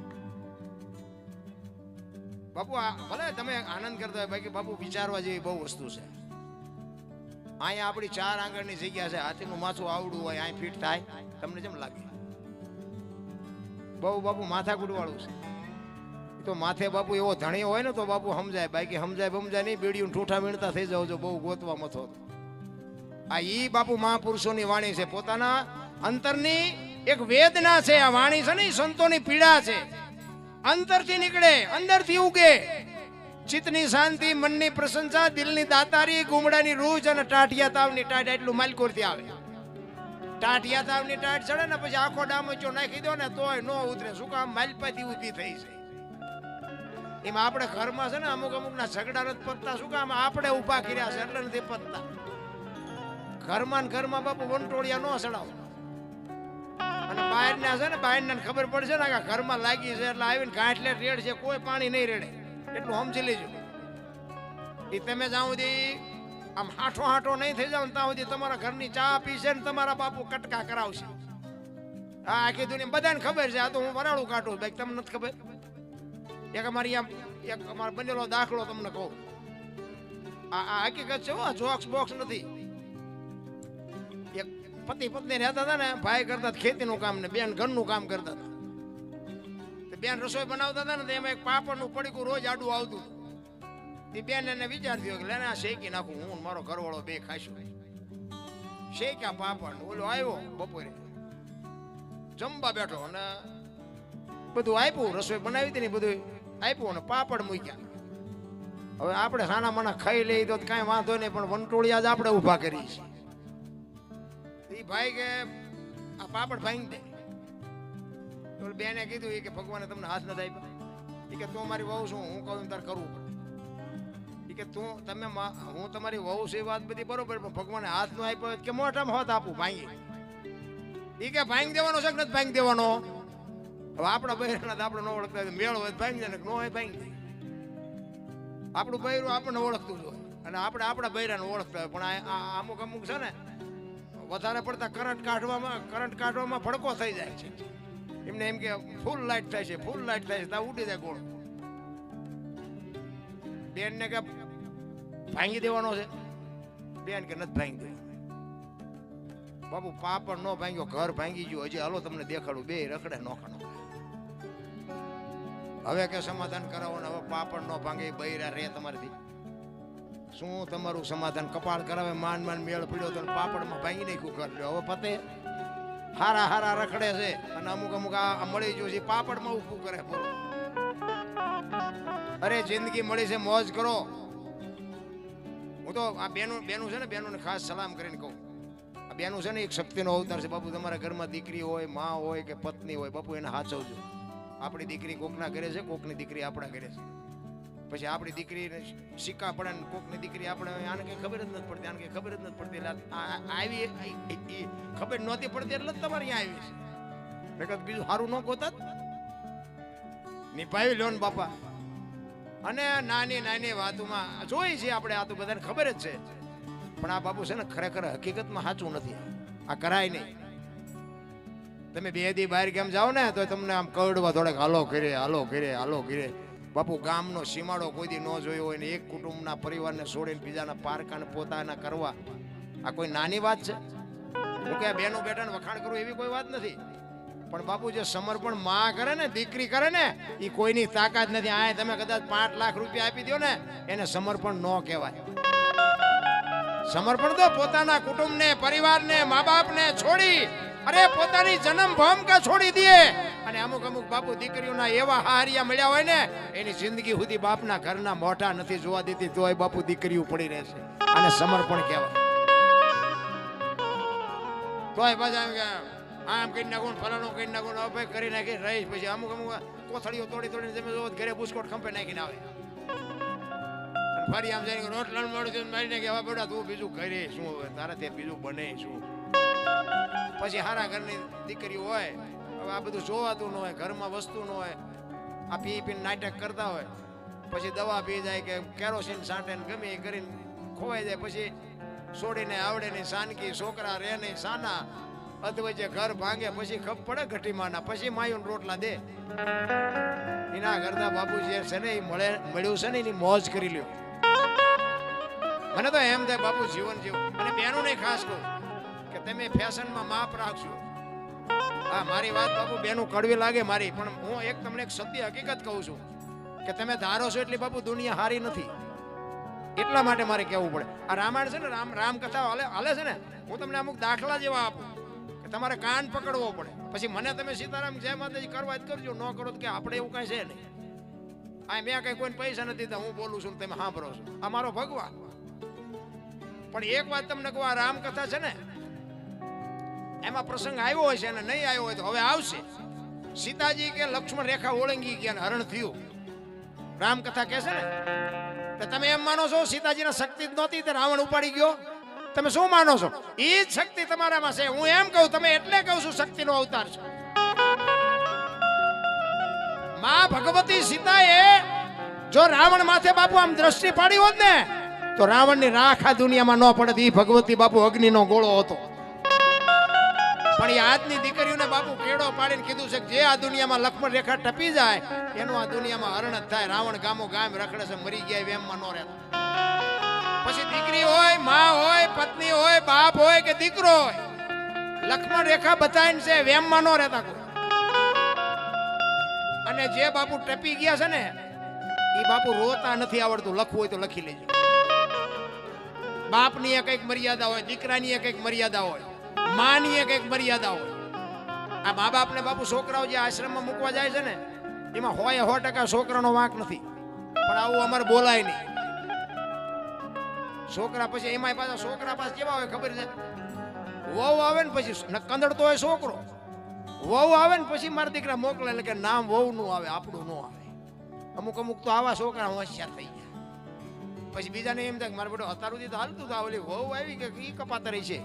બાપુ ભલે તમે આનંદ કરતા હોય બાકી બાપુ વિચારવા જેવી બહુ વસ્તુ છે અહીંયા આપણી 4 આંગળની જગ્યા છે હાથીનું માથું આવડું હોય અહીં ફિટ થાય તમને જેમ લાગે બહુ બાપુ માથાકૂટ વાળું છે તો માથે બાપુ એવો ધણી હોય ને તો બાપુ સમજાય બાકી સમજાય નહીં બેડીયું ઠૂઠા વીણતા થઈ જાવ છો બહુ ગોતવા મથો આ ઈ બાપુ મહાપુરુષોની વાણી છે પોતાના અંતરની એક વેદના છે આ વાણી છે ને સંતોની પીડા છે અંતરથી નીકળે અંદરથી ઉગે ચિત્તની શાંતિ મનની પ્રશંસા દિલની દાતારી ગુમડાની રૂજ અને ટાઢિયા તાવની ટાઢ એટલું માલકોરથી આવે ટાઢિયા તાવની ટાઢ ચડે ને પછી આખો ડામચો નાખી દો ને તોય નો ઉતરે શું કામ માલપાથી ઊભી થઈ છે એમાં આપણે ઘરમાં છે ને અમુક ના ઝઘડા નથી પતતા શું કામ આપણે ઉભા કર્યા છે એટલે નથી પતતા ઘરમાં બાપુ વંટોળિયા નો સડાવો અને બહારના છે ને બહારના ખબર પડશે ને કે ઘરમાં લાગી છે એટલે આવીને ગાંઠલે રેડ છે કોઈ પાણી નહીં રેડે એટલું સમજી લેજો એ તમે જ્યાં સુધી આમ હાઠો નહીં થઈ જાવ ત્યાં સુધી તમારા ઘરની ચા પીશે ને તમારા બાપુ કટકા કરાવશે હા આખી દુનિયા બધાને ખબર છે આ તો હું વરાળું કાઢું ભાઈ તમને નથી ખબર એક અમારી એક અમારો બનેલો દાખલો તમને કહું આ હકીકત છે જોક્સ બોક્સ નથી એક પતિ પત્ની રહેતા હતા ને ભાઈ કરતા ખેતીનું કામ ને બેન ઘરનું કામ કરતા હતા બેન રસોઈ બનાવતા હતા ને તો એમાં એક પાપડનું પડીકું રોજ આડું આવતું. એ બેન એને વિચાર થયો કે લેને આ શેકી નાખું, હું મારો ઘરવાળો બે ખાઈશું. શેક્યા પાપડ, ઓલો આવ્યો બપોરે જમવા બેઠો અને બધું આપ્યું, રસોઈ બનાવી હતી ને બધું આપ્યું ને પાપડ મૂક્યા. હવે આપણે સાના માના ખાઈ લઈએ તો કાંઈ વાંધો નહીં, પણ વંટોળિયા જ આપણે ઊભા કરી છે. એ ભાઈ કે આ પાપડ ભાંગી દે. તો બેને કીધું કે ભગવાને તમને હાથ નથી આપ્યા. એ કે તું મારી વહુ છું, હું કહું તારે કરવું પડે. એ કે હું તમારી વહુ છે એ વાત બધી બરોબર, પણ ભગવાને હાથ નો આપ્યો કે મોઢામાં હાથ આપું ભાંગી. એ કે ભાંગી દેવાનો છે કે નથી ભાંગી દેવાનો? હવે આપણા બહેરાના આપણે ન ઓળખતા મેળ હોય ભાંગી દે ને ન હોય ભાંગી દે. આપણું બહેરું આપણને ઓળખતું જ હોય અને આપણે આપણા બહેરાને ઓળખતા હોય. પણ આ અમુક છે ને વધારે પડતા કરંટ કાઢવામાં ભડકો થઈ જાય છે. એમને એમ કે ફૂલ લાઈટ થાય છે, ફૂલ લાઈટ થાય છે, ત્યાં ઉડી જાય ગોળ. બેન ને કે ભાંગી દેવાનો છે, બેન કે નથી ભાંગી દેવાનો. બાપુ પાપડ નો ભાંગ્યો, ઘર ભાંગી ગયું. હજી હાલો તમને દેખાડું, બે રખડે નોખા. હવે કે સમાધાન કરાવો ને હવે પાપડ નો ભાંગે બૈરા રે તમારાથી. શું તમારું સમાધાન? કપાળ કરાવે, માન મેળ પીડ્યો તો પાપડમાં ભાંગી નાખ્યું ઘર. હવે પતે હારા રખડે છે અને અમુક આ મળી ગયું છે પાપડમાં ઊભું કરે. બોલો, અરે જિંદગી મળી છે, મોજ કરો. હું તો આ બેનું છે ને, બેનોને ખાસ સલામ કરીને કહું, આ બેનું છે ને એક શક્તિનો અવતાર છે. બાપુ તમારા ઘરમાં દીકરી હોય, માં હોય કે પત્ની હોય, બાપુ એને હાચવજો. આપણી દીકરી કોકના ઘરે છે, કોકની દીકરી આપણા ઘરે છે. પછી આપણી દીકરીને સિક્કા પડે ને કોકની દીકરી આપણે આને કઈ ખબર જ નથી પડતી, આને કઈ ખબર જ નથી પડતી. એટલે આવી ખબર નહોતી પડતી એટલે તમારે અહીંયા આવી છે. બીજું સારું ન ગોતત, નિભાવી લો ને બાપા. અને નાની વાતોમાં જોઈ છે આપણે, આ તો બધાને ખબર જ છે. પણ આ બાપુ છે ને ખરેખર હકીકતમાં સાચું નથી. આ કરાય નહીં. તમે બે દી બહાર કેમ જાઓ ને તો તમને આમ કવડવા થોડાક હાલો કરે. બાપુ ગામનો સીમાડો કોઈ દી ન જોયો હોય ને એક કુટુંબના પરિવારને છોડીને બીજાના પારકાને પોતાના કરવા, આ કોઈ નાની વાત છે? હું કે બેનો બેટાને વખાણ કરું એવી કોઈ વાત નથી. પણ બાપુ જે સમર્પણ માં કરે ને, દીકરી કરે ને, એ કોઈની તાકાત નથી. આ તમે કદાચ 5 લાખ રૂપિયા આપી દો ને, એને સમર્પણ ન કહેવાય. સમર્પણ તો પોતાના કુટુંબને, પરિવારને, મા બાપને છોડી, અરે પોતાની જન્મ ભૂમિકા છોડી દે. અને અમુક બાપુ દીકરીઓના એવા હારિયા મળ્યા હોય ને, એની જિંદગી સુધી બાપના ઘરના મોઢા નથી જોવા દેતી, તોય બાપુ દીકરીઓ પડી રહેશે. અને સમર્પણ કહેવાય. તોય પાછા આમ કરી નાખું, ફલાણું કરી નાખું, હવે કરી નાખી રહીશ. પછી અમુક કોથળીઓ તોડીને તમે જો ઘરે બુસ્કોટ ખંભે નાખીને આવે. ફરી આમ જઈને રોટલા મળ્યું મારીને કે હવે બેટા તું બીજું કરે શું, હવે તારાથી બીજું બને શું? પછી હારા ઘરની દીકરીઓ હોય, હવે આ બધું જોવાતું ન હોય, ઘરમાં વસ્તુ ન હોય, આ પીને નાટક કરતા હોય. પછી દવા પી જાય કે કેરોસીન સાંટે ગમે એ કરીને ખોવાઈ જાય. પછી છોડીને આવડે નહીં, સાનકી છોકરા રે નહીં, સાના અધવચ્ચે ઘર ભાંગે. પછી ખપ પડે ઘટીમાના, પછી માયુન રોટલા દે. એના કરતા બાપુ જે છે ને એ મળ્યું છે ને એની મોજ કરી લ્યો. મને તો એમ થાય બાપુ જીવન જીવું. અને બેનું નહીં ખાસ કહું કે તમે ફેશનમાં માપ રાખશો. હા, મારી વાત બાપુ બેનું કડવી લાગે મારી, પણ હું તમને એક સત્ય હકીકત કહું છું કે તમે ધારો છો એટલે બાપુ દુનિયા હારી નથી. એટલા માટે મારે કહેવું પડે. આ રામાયણ છે ને, રામકથા હાલે છે ને, હું તમને અમુક દાખલા જેવા આપું કે તમારે કાન પકડવો પડે. પછી મને તમે સીતારામ જય માતાજી કરવા જ કરજો, ન કરો તો કે આપણે એવું કાંઈ છે નહીં. આ મેં કઈ કોઈને પૈસા નથી દીધા, હું બોલું છું તમે સાંભળો છો, આ મારો ભગવાન. પણ એક વાત તમને કહું, આ રામકથા છે ને એમાં પ્રસંગ આવ્યો હોય છે અને નહીં આવ્યો હોય તો હવે આવશે. સીતાજી કે લક્ષ્મણ રેખા ઓળંગી ગયા, હરણ થયું. રામકથા કહે છે ને, તો તમે એમ માનો છો સીતાજીને શક્તિ જ નહોતી તો રાવણ ઉપાડી ગયો? તમે શું માનો છો? એ જ શક્તિ તમારામાં છે. હું એમ કહું, તમે એટલે કહું છું શક્તિનો અવતાર છે. માં ભગવતી સીતાએ જો રાવણ માથે બાપુ આમ દ્રષ્ટિ પાડી હોત ને તો રાવણની રાખ આ દુનિયામાં ન પડે. એ ભગવતી બાપુ અગ્નિનો ગોળો હતો. પણ એ આજની દીકરીઓને બાપુ કેડો પાડીને કીધું છે કે જે આ દુનિયામાં લક્ષ્મણ રેખા ટપી જાય એનું આ દુનિયામાં હરણ જ થાય. રાવણ ગામો ગામ રખડે છે, મરી ગયા વેમમાં ન રહેતા. પછી દીકરી હોય, માં હોય, પત્ની હોય, બાપ હોય કે દીકરો હોય, લક્ષ્મણ રેખા બતાવીને છે વેમમાં ન રહેતા કોઈ. અને જે બાપુ ટપી ગયા છે ને એ બાપુ રોતા નથી આવડતું, લખવું હોય તો લખી લેજો. બાપની એક મર્યાદા હોય, દીકરાની એક મર્યાદા હોય, માની એક મર્યાદા હોય. આ મા બાપને બાપુ છોકરાઓ જે આશ્રમમાં મૂકવા જાય છે ને એમાં 100% છોકરાનો વાંક નથી, પણ આવું અમારે બોલાય નહીં. છોકરા પછી એમાં પાછા છોકરા પાસે કેવા હોય ખબર છે? વહુ આવે ને પછી કંદડતો હોય છોકરો, વહુ આવે ને પછી મારા દીકરા મોકલે એટલે કે નામ વહુ નું આવે, આપણું નું આવે. અમુક તો આવા છોકરા હોશિયાર થઈ ગયા. પછી બીજાને એમ થાય મારા બેટો અત્યાર તો હાલતું હતું, ઓલી વહુ આવી કે ઈ કપાતર છે.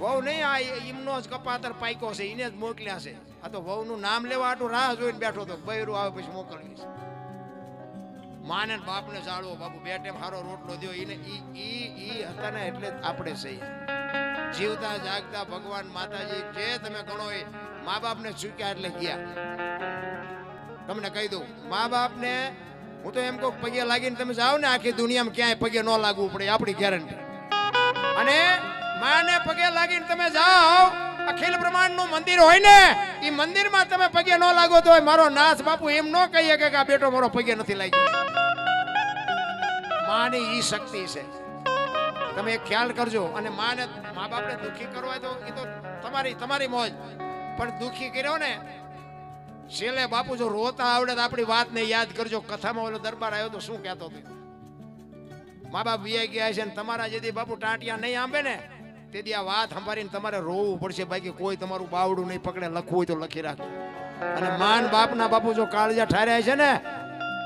વહુ નહીં, આ એમનો જ કપાતર પાક્યો છે, એને જ મોકલ્યા છે. આ તો વહુ નું નામ લેવા આટલું રાહ જોઈને બેઠો હતો, બૈરું આવે પછી મોકલવીશ. માને બાપને જાળવો બાપુ, 2 ટાઈમ સારો રોટલો દો. એને ઈ હતા ને એટલે આપણે સહી. જીવતા જાગતા ભગવાન માતાજી જે તમે ગણો એ મા બાપને ચૂક્યા એટલે ગયા. તમને કહી દઉં, મા બાપને હું તો એમ કહું પગે લાગીને તમે જાઓ ને આખી દુનિયામાં ક્યાંય પગે ન લાગવું પડે, આપણી ગેરંટી. અને માને પગે લાગીને તમે જાઓ, અખિલ બ્રહ્માંડ નું મંદિર હોય ને એ મંદિરમાં તમે પગે ન લાગો તો મારો નાથ બાપુ એમ ન કહીએ કે આ બેટો મારો પગે નથી લાગ્યો. માની ઈ શક્તિ છે, તમે એક ખ્યાલ કરજો. અને માને મા બાપને દુખી કરવા તો એ તો તમારી મોજ, પણ દુખી કર્યો ને છેલ્લે બાપુ જો રોતા આવડે તો આપણી વાતને યાદ કરજો. કથામાં ઓલો દરબાર આવ્યો તો શું કહેતો હતો? મા બાપ વિયા ગયા છે ને તમારા જેથી બાપુ ટાંટિયા નહીં આંબે ને તેથી આ વાત સંભાળીને તમારે રોવું પડશે, બાકી કોઈ તમારું બાવડું નહીં પકડે. લખવું હોય તો લખી રાખો. અને માન બાપના બાપુ જો કાળજા ઠાર્યા છે ને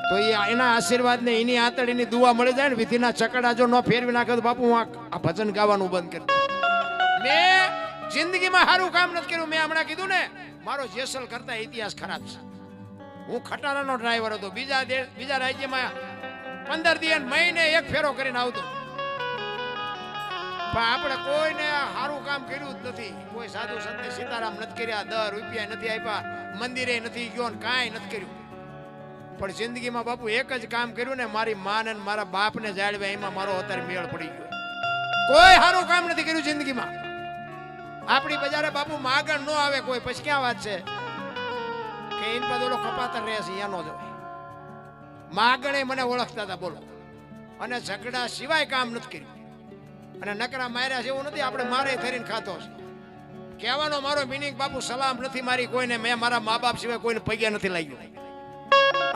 તો એના આશીર્વાદ ને એની આંતળીની દુઆ મળી જાય ને, વિધિના ચકડા જો ન ફેરવી નાખે તો બાપુ હું આ ભજન ગાવાનું બંધ કરી. મેં જિંદગીમાં સારું કામ નથી કર્યું. મેં હમણાં કીધું ને મારો જેસલ કરતા ઇતિહાસ ખરાબ છે. હું ખટારાનો ડ્રાઈવર હતો, બીજા રાજ્યમાં 15 દિવસ મહિને 1 ફેરો કરીને આવતો. પણ આપણે કોઈને સારું કામ કર્યું જ નથી. કોઈ સાધુ સંતે સીતારામ નથી કર્યા, 10 રૂપિયા નથી આપ્યા, મંદિરે નથી ગયો ને કાંઈ નથી કર્યું. પણ જિંદગીમાં બાપુ એક જ કામ કર્યું ને, મારી માને ને મારા બાપને જાળવ્યા. એમાં મારો અત્યારે મેળ પડી ગયો. કોઈ સારું કામ નથી કર્યું જિંદગીમાં. આપણી બજારે બાપુ માગણ ન આવે કોઈ, પછી ક્યાં વાત છે કે એન પાસે ઓલો કપાતર રહે છે એનો જ હોય. માગણે મને ઓળખતા હતા બોલો, અને ઝઘડા સિવાય કામ નથી કર્યું. અને નકરા માર્યા છે એવું નથી, આપણે મારે થઈને ખાતો છે. કહેવાનો મારો મિનિંગ બાપુ સલામ નથી મારી કોઈને, મેં મારા મા બાપ સિવાય કોઈને પગે નથી લાગ્યું.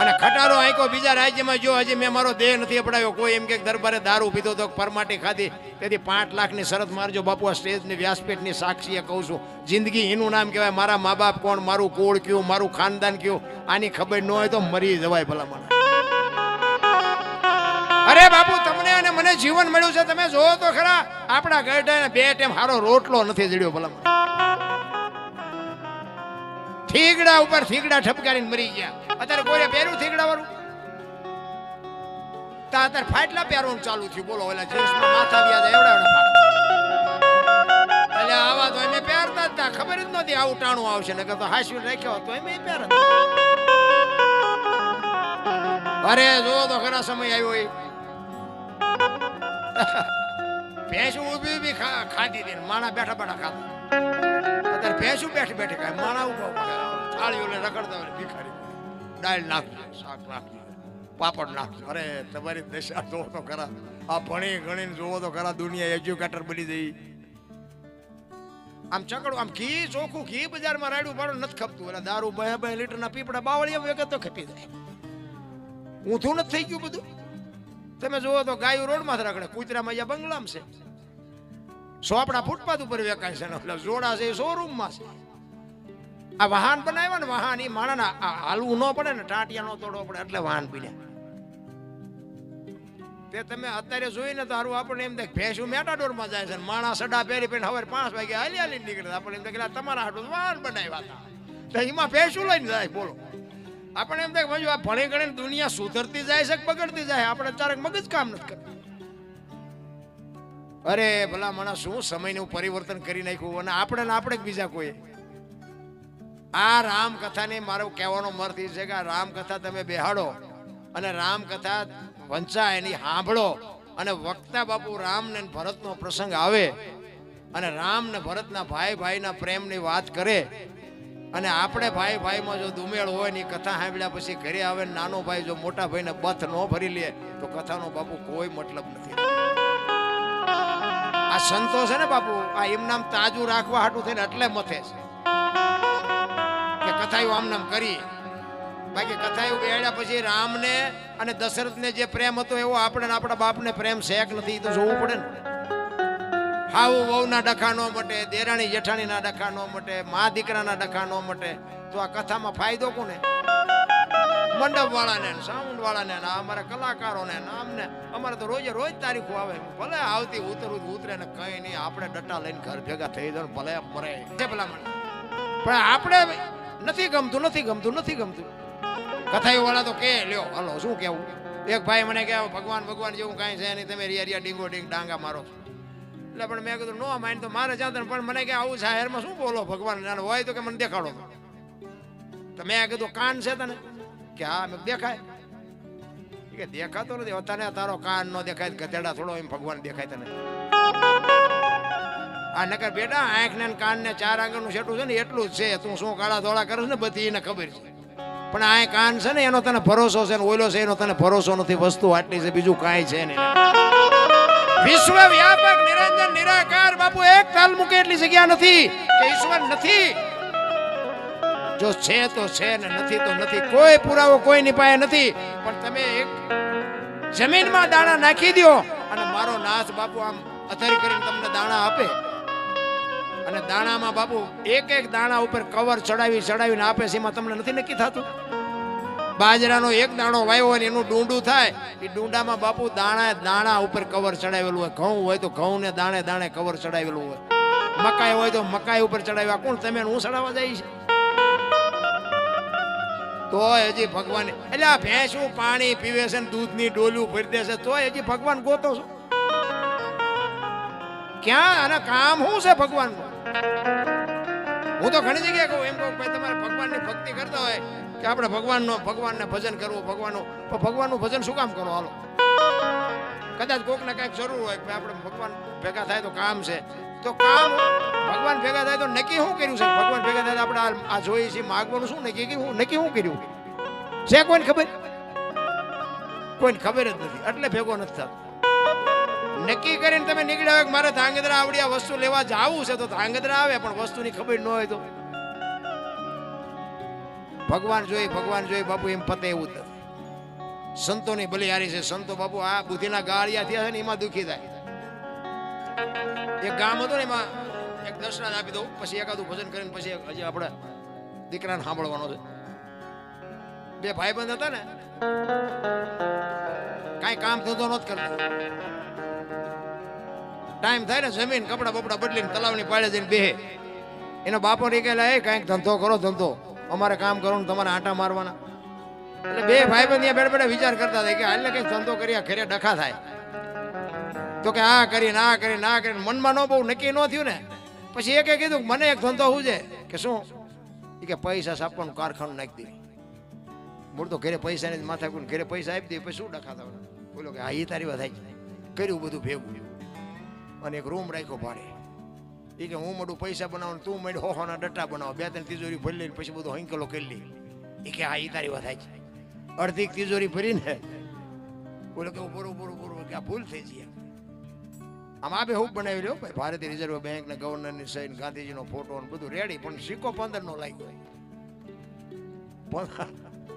અને ખટારો આંકો બીજા રાજ્યમાં જો હજી મેં મારો દેહ નથી અપડાવ્યો. કોઈ એમ કે દરબારે દારૂ પીધો તો પરમાટી ખાધી તેથી 5 લાખની શરત મારજો બાપુ. આ સ્ટેજની વ્યાસપીઠની સાક્ષીએ કહું છું, જિંદગી એનું નામ કહેવાય. મારા મા બાપ કોણ, મારું કુળ કયું, મારું ખાનદાન કયું, આની ખબર ન હોય તો મરી જવાય ભલામણ. અરે બાપુ તમને અને મને જીવન મળ્યું છે, તમે જોવો તો ખરા. આપણા ગઢાને 2 ટાઈમ સારો રોટલો નથી જડ્યો ભલામણ. થીગડા ઉપર થીગડા ઠપકારીને મરી ગયા. અત્યારે કોઈ પહેર્યું થીગડા વાળું? અત્યારે ફાટલા પહેરવાનું ચાલુ થયું બોલો. ઓલા જીન્સમાં માથા વ્યા જાય એવડા એટલે આવા તો એમ પહેરતા જ ના, ખબર જ નહોતી આવું ટાણું આવશે. ને તો હાસવી રાખ્યો તો એમ પહેરતા. અરે જો તો ખરા સમય આવ્યો એ ભેંસું ઊભી ઊભી ખાતી હતી, માણા બેઠા બેઠા ખાતા. અત્યારે ભેંસું બેઠી બેઠી ખાય, માણા ઉભા થાળીઓ રખડતા હોય. ભિખારી દાળ નાખજો, શાક નાખજો, પાપડ નાખજો. અરે તમારી દશા જોવો તો ખરા. આ ભણી ગણીને જોવો તો ખરા, દુનિયા એજ્યુકેટર બની જઈ. આમ ચકડું આમ ઘી ચોખ્ખું ઘી બજારમાં રાડ્યું પાડું નથી ખપતું. એટલે દારૂ 2 લીટરના પીપડા બાવળિયા વગર તો ખપી જાય. ઊંધું નથી થઈ ગયું બધું. તમે જુઓ તો ગાયું રોડમાં રખડે, કૂતરામાં અહીંયા બંગલામાં છે, સોપડા ફૂટપાથ ઉપર વેચાય છે, એટલે જોડા છે એ શોરૂમમાં છે. આ વાહન બનાવ્યા ને વાહન, એ માણસના હાલવું ન પડે ને, ટાંટિયા નો તોડવો પડે એટલે વાહન પીડ્યા. તે તમે અત્યારે જોઈને તો હારું આપણને એમ થાય ભેંસું મેટાડોરમાં જાય છે, માણસ સડા પહેરી પહેરી હવે 5 વાગે હાલી હાલી નીકળે. આપણે એમ થાય તમારા હાટું વાહન બનાવ્યા હતા, તો એમાં ભેંસું લઈને જાય બોલો. આપણે એમ થાય આ ભણી ગણીને દુનિયા સુધરતી જાય છે બગડતી જાય, આપણે ચારક મગજ કામ નથી કરતું. અરે ભલા માણસ શું સમયનું પરિવર્તન કરી નાખ્યું. અને આપણે બીજા કોઈ. આ રામકથાની મારો કહેવાનો મર્થ એ છે કે આ રામકથા તમે બેહાડો અને રામકથા વંચાય એની સાંભળો. અને વક્તા બાપુ રામ ને ભરતનો પ્રસંગ આવે અને રામ ને ભરતના ભાઈ ભાઈના પ્રેમની વાત કરે અને આપણે ભાઈ ભાઈમાં જો દુમેળ હોય ને કથા સાંભળ્યા પછી ઘરે આવે ને નાનો ભાઈ જો મોટા ભાઈને બથ ન ભરી લે તો કથાનો બાપુ કોઈ મતલબ નથી. આ સંતો છે ને બાપુ, આ એમ નામ તાજું રાખવા હાટું થઈને એટલે મથે છે કે કથાયું આમ નામ કરીએ. બાકી કથાયું બેડ્યા પછી રામને અને દશરથને જે પ્રેમ હતો એવો આપણે ને આપણા બાપને પ્રેમ શેક નથી, તો જોવું પડે ને. હાવ વહુના ડખા નો મટે, દેરાણી જેઠાણીના ડખા નો મટે, મા દીકરાના ડખા નો મટે, તો આ કથામાં ફાયદો કોને? મંડપ વાળાને, સાઉન્ડ વાળાને, અમારા કલાકારોને, આમને. અમારે તો રોજે રોજ તારીખો આવે, ભલે આવતી ઉતરવું ઉતરે ને કઈ નહીં, આપણે ડટા લઈને ઘર ભેગા થઈ જાય, ભલે મરે ભલામણ. પણ આપણે નથી ગમતું, નથી ગમતું, નથી ગમતું. કથાઈ વાળા તો કે લ્યો હાલો શું કેવું. એક ભાઈ મને કે ભગવાન ભગવાન જેવું કાંઈ છે નહીં, તમે રિયા ડીંગો ડીંગ ડાંગા મારો. એટલે પણ મેં કીધું નો માઇન્ડ તો મારે જાતે, પણ મને કે આવું જાહેરમાં શું બોલો ભગવાન હોય તો કે મને દેખાડો. તો મેં કીધું કાન છે તને? કે હા. મેં દેખાય કે દેખાતો નથી. તને તારો કાન નો દેખાય, ગધેડા થોડો એમ ભગવાન દેખાય તને? આ નકર બેટા આંખ ને કાન ને 4 આંગળનું સેટું છે ને એટલું જ છે. તું શું કાળા ધોળા કરે ને બધી એને ખબર છે, પણ આ કાન છે ને એનો તને ભરોસો છે, ને ઓઈલો છે એનો તને ભરોસો નથી. વસ્તુ આટલી છે, બીજું કાંઈ છે નહીં. વિશ્વ વ્યાપક નિરંજન નિરાકાર બાપુ એક તાલ મૂકે એટલી જગ્યા નથી કે ઈશ્વર નથી. જો છે તો છે ને નથી તો નથી. કોઈ પુરાવો કોઈની પાસે નથી. પણ તમે એક જમીનમાં દાણા નાખી દો અને મારો નાથ બાપુ આમ અથરી કરીને તમને દાણા આપે, અને દાણામાં બાપુ એક એક દાણા ઉપર કવર ચડાવીને આપે છે. એમાં તમને નથી નક્કી થતું? બાજરાનો એક દાણો વાવ્યો હોય ને એનું ડુંડું થાય, એ ડુંડામાં બાપુ દાણા ઉપર કવર ચડાવેલું હોય. ઘઉં હોય તો ઘઉં ને દાણે દાણે કવર ચડાવેલું હોય. મકાઈ હોય તો મકાઈ ઉપર ચડાવ્યા. કોણ તમે હું ચડાવવા જાય છે? તો હજી ભગવાન એટલે આ ભેંસું પાણી પીવે છે ને દૂધની ડોલું ભરી દેશે, તો હજી ભગવાન ગોતો છો ક્યાં? અને કામ શું છે ભગવાનનું? હું તો ઘણી જગ્યાએ કહું એમ કહું ભાઈ તમારે ભગવાનની ભક્તિ કરતા હોય કે આપણે ભગવાનને ભજન કરવું, ભગવાનનું ભજન શું કામ કરો? હાલો કદાચ કોકને કઈક જરૂર હોય કે આપણે ભગવાન ભેગા થાય તો કામ છે, તો કામ ભગવાન ભેગા થાય તો નક્કી શું કર્યું છે? ભગવાન ભેગા થાય આપણે આ જોઈએ છીએ માગવાનું શું નક્કી શું કર્યું છે? કોઈને ખબર? કોઈને ખબર જ નથી, એટલે ભેગો નથી થતો. નક્કી કરીને તમે નીકળ્યા હોય કે મારે ધાંગધ્રા આવડી આ વસ્તુ લેવા જવું છે, તો ધાંગધ્રા આવે, પણ વસ્તુની ખબર ન હોય તો ભગવાન જોઈ બાપુ એમ પતે એવું જ નથી. સંતોની બલિહારી છે. સંતો બાપુ આ બુદ્ધિના ગાળિયા થયા છે ને એમાં દુખી થાય. એક ગામ હતું ને એમાં એક દર્શનાથ આપી દઉં, પછી એકાદું ભજન કરીને પછી હજી આપણે દીકરાને સાંભળવાનો છે. 2 ભાઈબંધ હતા ને, કાંઈ કામ ધંધો નહોતો કરતા. ટાઈમ થાય ને જમીન કપડા બપડા બદલીને તલાવની પાડે જઈને બેહે. એનો બાપો નીકળેલા એ કાંઈક ધંધો કરો, ધંધો અમારે કામ કરવાનું, તમારે આંટા મારવાના. એટલે 2 ભાઈબંધ બેઠા બેઠા વિચાર કરતા હતા કે હાલ કંઈક ધંધો કર્યા ઘરે ડખા થાય. તો કે આ કરીને મનમાં ન બહુ નક્કી ન થયું ને, પછી એકે કીધું મને એક ધંધો શું છે કે શું? એ કે પૈસા છાપવાનું કારખાનું નાખી દે. મૂળ તો ઘરે પૈસા ની માથા કોઈ ઘરે પૈસા આપી દે, પછી શું ડખા થવાના? બોલો કે હા એ તારી વાત થાય. કર્યું બધું ભેગું અને એક રૂમ રાખ્યો ભાડે. એ કે હું મોટું પૈસા બનાવવાનું, તું મેં હોહોના ડટ્ટા બનાવો, 2-3 તિજોરી ભરી લઈને પછી બધું હંકેલો કરી લે. એ કે હા એ તારી વાત થાય. અડધી તિજોરી ભરીને બોલો કે બરોબર કે આ ભૂલ થઈ જાય. આમ આ બે હું બનાવી લ્યો ભાઈ, ભારતીય રિઝર્વ બેંક ને ગવર્નરની સહી, ગાંધીજીનો ફોટો બધું રેડી, પણ સિક્કો 15 નો લાગ્યો.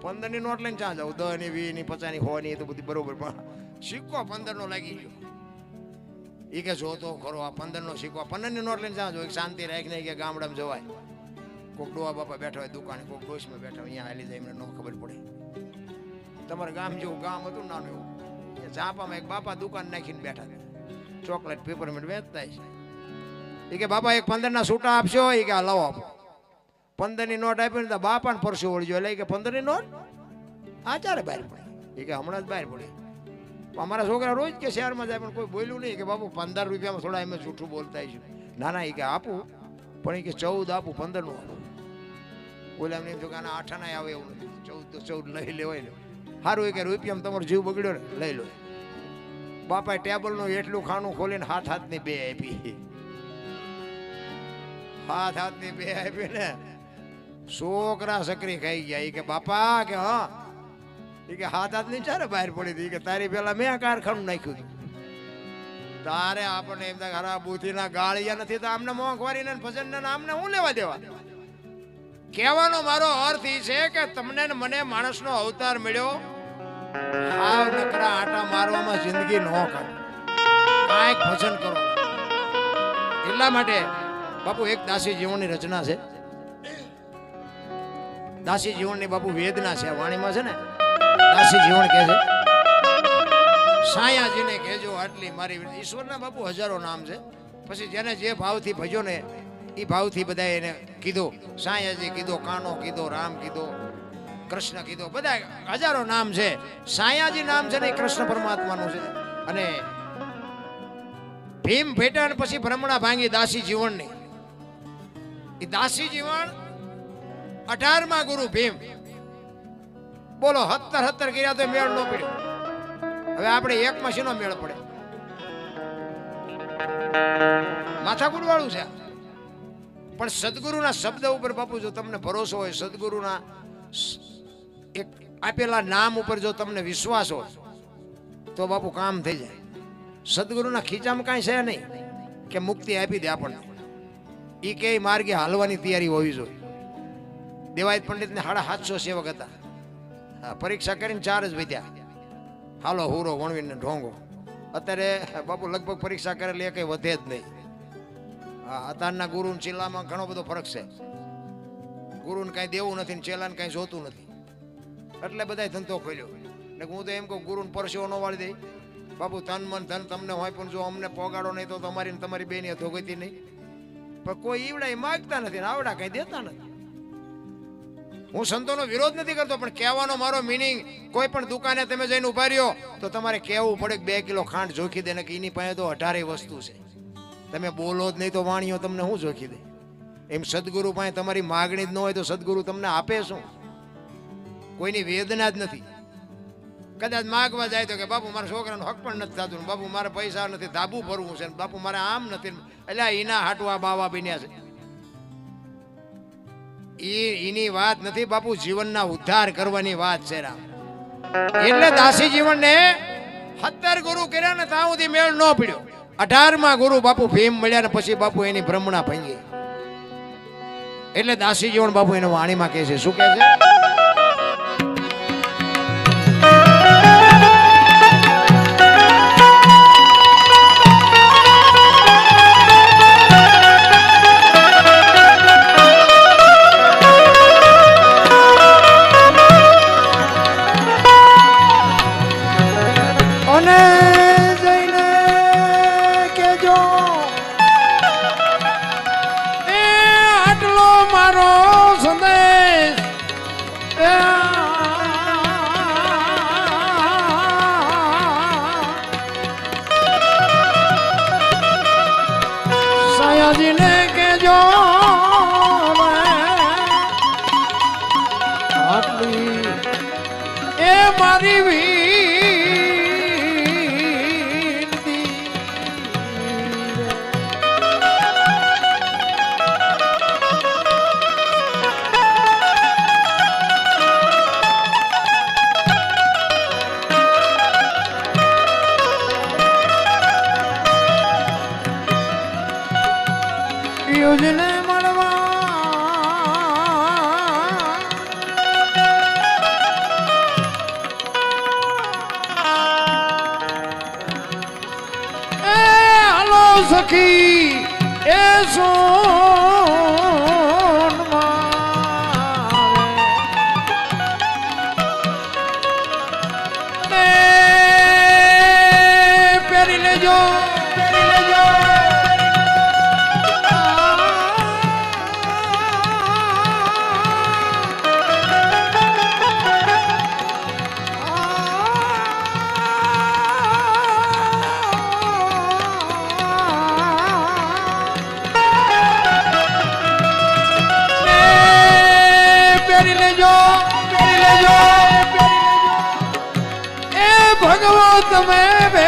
15 ની નોટ લઈને ક્યાં જાવ? 10 ની 20 ની 50 ની 100 ની તો બધી બરોબર, પણ સિક્કો 15 નો લાગી ગયો. એ કે જોતો ખરો આ 15 નો સિક્કો, 15 ની નોટ લઈને ક્યાં જાવ? શાંતિ રાખીને કે ગામડામાં જવાય. કોક ડોવા બાપા બેઠા હોય દુકાને, કોક ડોશમાં બેઠા હોય, અહીંયા હાલી જાય એમને ન ખબર પડે. તમારે ગામ જેવું ગામ હતું નાનું એવું, ઝાપામાં એક બાપા દુકાન નાખીને બેઠા હતા, ચોકલેટ પેપરમેન્ટ વેચતા છે. એ કે બાપા એક 15 ના છૂટા આપશો? એ કે આ લાવો આપો. 15 ની નોટ આપી ને બાપાને પરસો વળજો. એટલે કે 15 ની નોટ આ ચારે બહાર પડી. એ કે હમણાં જ બહાર પડી. અમારા છોકરા રોજ કે શહેરમાં જાય, પણ કોઈ બોલ્યું નહીં કે બાપુ 15 રૂપિયામાં થોડા એમ જૂઠું બોલતા છે. ના એ કે આપું, પણ એ કે 14 આપું, 15 નું આપું. બોલે એમ નહીં તો કે આના 8 ના આવે એવું નથી, 14 લઈ લેવાય ને. સારું એ કે રૂપિયામાં તમારો જીવ બગડ્યો ને લઈ લો. બાપાએ ટેબલનું એટલું ખાનું ખોલીને હાથની 2 આપી. હાથની 2 આપી ને છોકરા સકરી ખાઈ ગયા. કે બાપા કે હા કે હાથ હાથ ની ચારે બહાર પડી હતી કે તારી પેલા મેં કારખાનું નાખ્યું હતું. તારે આપણને એમ ખરા બુદ્ધિ ના ગાળિયા નથી તો આમને મોંઘવારી ને ભજન ને આમને હું લેવા દેવા. કહેવાનો મારો અર્થ એ છે કે તમને ને મને માણસનો અવતાર મળ્યો, હાવ નકરા આટા મારવામાં જિંદગી ન કરો, કાંઈક ભજન કરો. એટલા માટે બાપુ એક દાસી જીવનની રચના છે, દાસી જીવનની બાપુ વેદના છે વાણીમાં છે ને. દાસી જીવન કહે છે સાયાજીને કહેજો આટલી મારી. ઈશ્વરના બાપુ હજારો નામ છે, પછી જેને જે ભાવથી ભજ્યો ને એ ભાવથી બધા એને કીધો. સાયાજી કીધો, કાનો કીધો, રામ કીધો, કૃષ્ણ કીધો, બધા હજારો નામ છે. સાયાજી નામ છે ને એ કૃષ્ણ પરમાત્માનું છે. અને ભીમ ભેટા ને પછી ભ્રમણા ભાંગી દાસી જીવનની. એ દાસી જીવન 18મા ગુરુ ભીમ. બોલો 17 કર્યા તો મેળ ન પડ્યો. હવે આપણે એકમાં શેનો મેળ પડે? માથાકૂટ વાળું છે. પણ સદગુરુના શબ્દ ઉપર બાપુ જો તમને ભરોસો હોય, સદગુરુના એક આપેલા નામ ઉપર જો તમને વિશ્વાસ હોય તો બાપુ કામ થઈ જાય. સદગુરુના ખીચામાં કાંઈ છે નહીં કે મુક્તિ આપી દે આપણને. એ કે માર્ગે હાલવાની તૈયારી હોવી જોઈએ. દેવાયત પંડિતને 750 સેવક હતા. પરીક્ષા કરીને 4 જ વધ્યા. હાલો હુરો વણવીને ઢોંગો. અત્યારે બાપુ લગભગ પરીક્ષા કરેલી એ કઈ વધે જ નહીં. અત્યારના ગુરુ ચેલામાં ઘણો બધો ફરક છે. ગુરુને કાંઈ દેવું નથી ને ચેલાને કાંઈ જોતું નથી, એટલે બધા ધંધો ખોલ્યો. ને હું તો એમ કહું ગુરુને પરસેવો ન વાળી દે બાપુ. તન મન ધન તમને હોય પણ જો અમને પોગાડો નહીં તો તમારી તમારી બેની ધોગતી નહીં. પણ કોઈ ઈવડા માગતા નથી ને આવડા કઈ દેતા નથી. હું સંતોનો વિરોધ નથી કરતો, પણ કહેવાનો મારો મિનિંગ કોઈ પણ દુકાને તમે જઈને ઉભા રહ્યો તો તમારે કહેવું પડે કે 2 કિલો ખાંડ જોખી દે ને કે એની પાસે તો 18 વસ્તુ છે. તમે બોલો જ નહીં તો વાણીઓ તમને શું જોખી દે? એમ સદગુરુ પાસે તમારી માગણી જ ન હોય તો સદગુરુ તમને આપે શું? કોઈની વેદના જ નથી. કદાચ માગવા જાય તો કે બાપુ મારા છોકરાનો હક પણ નથી થતું, બાપુ મારે પૈસા નથી, ધાબુ ભરવું છે, બાપુ મારે આમ નથી. એટલે એના હાટવા બાવા બન્યા છે. એની વાત નથી બાપુ, જીવનના ઉદ્ધાર કરવાની વાત છે રામ. એટલે દાસી જીવનને 17 ગુરુ કર્યા ને ત્યાં સુધી મેળ ન પડ્યો. 18મા ગુરુ બાપુ ભીમ મળ્યા ને પછી બાપુ એની ભ્રમણા ભાંગી. એટલે દાસી જીવન બાપુ એને વાણીમાં કહે છે, શું કહે છે? સાયાજીને કેજો આટલી એ મારી વિનતી. યોજને મળવા એ હાલો સખી એ સોન મારે પહેરી લેજો, પહેરી લેજો. ભગવાન તમે બે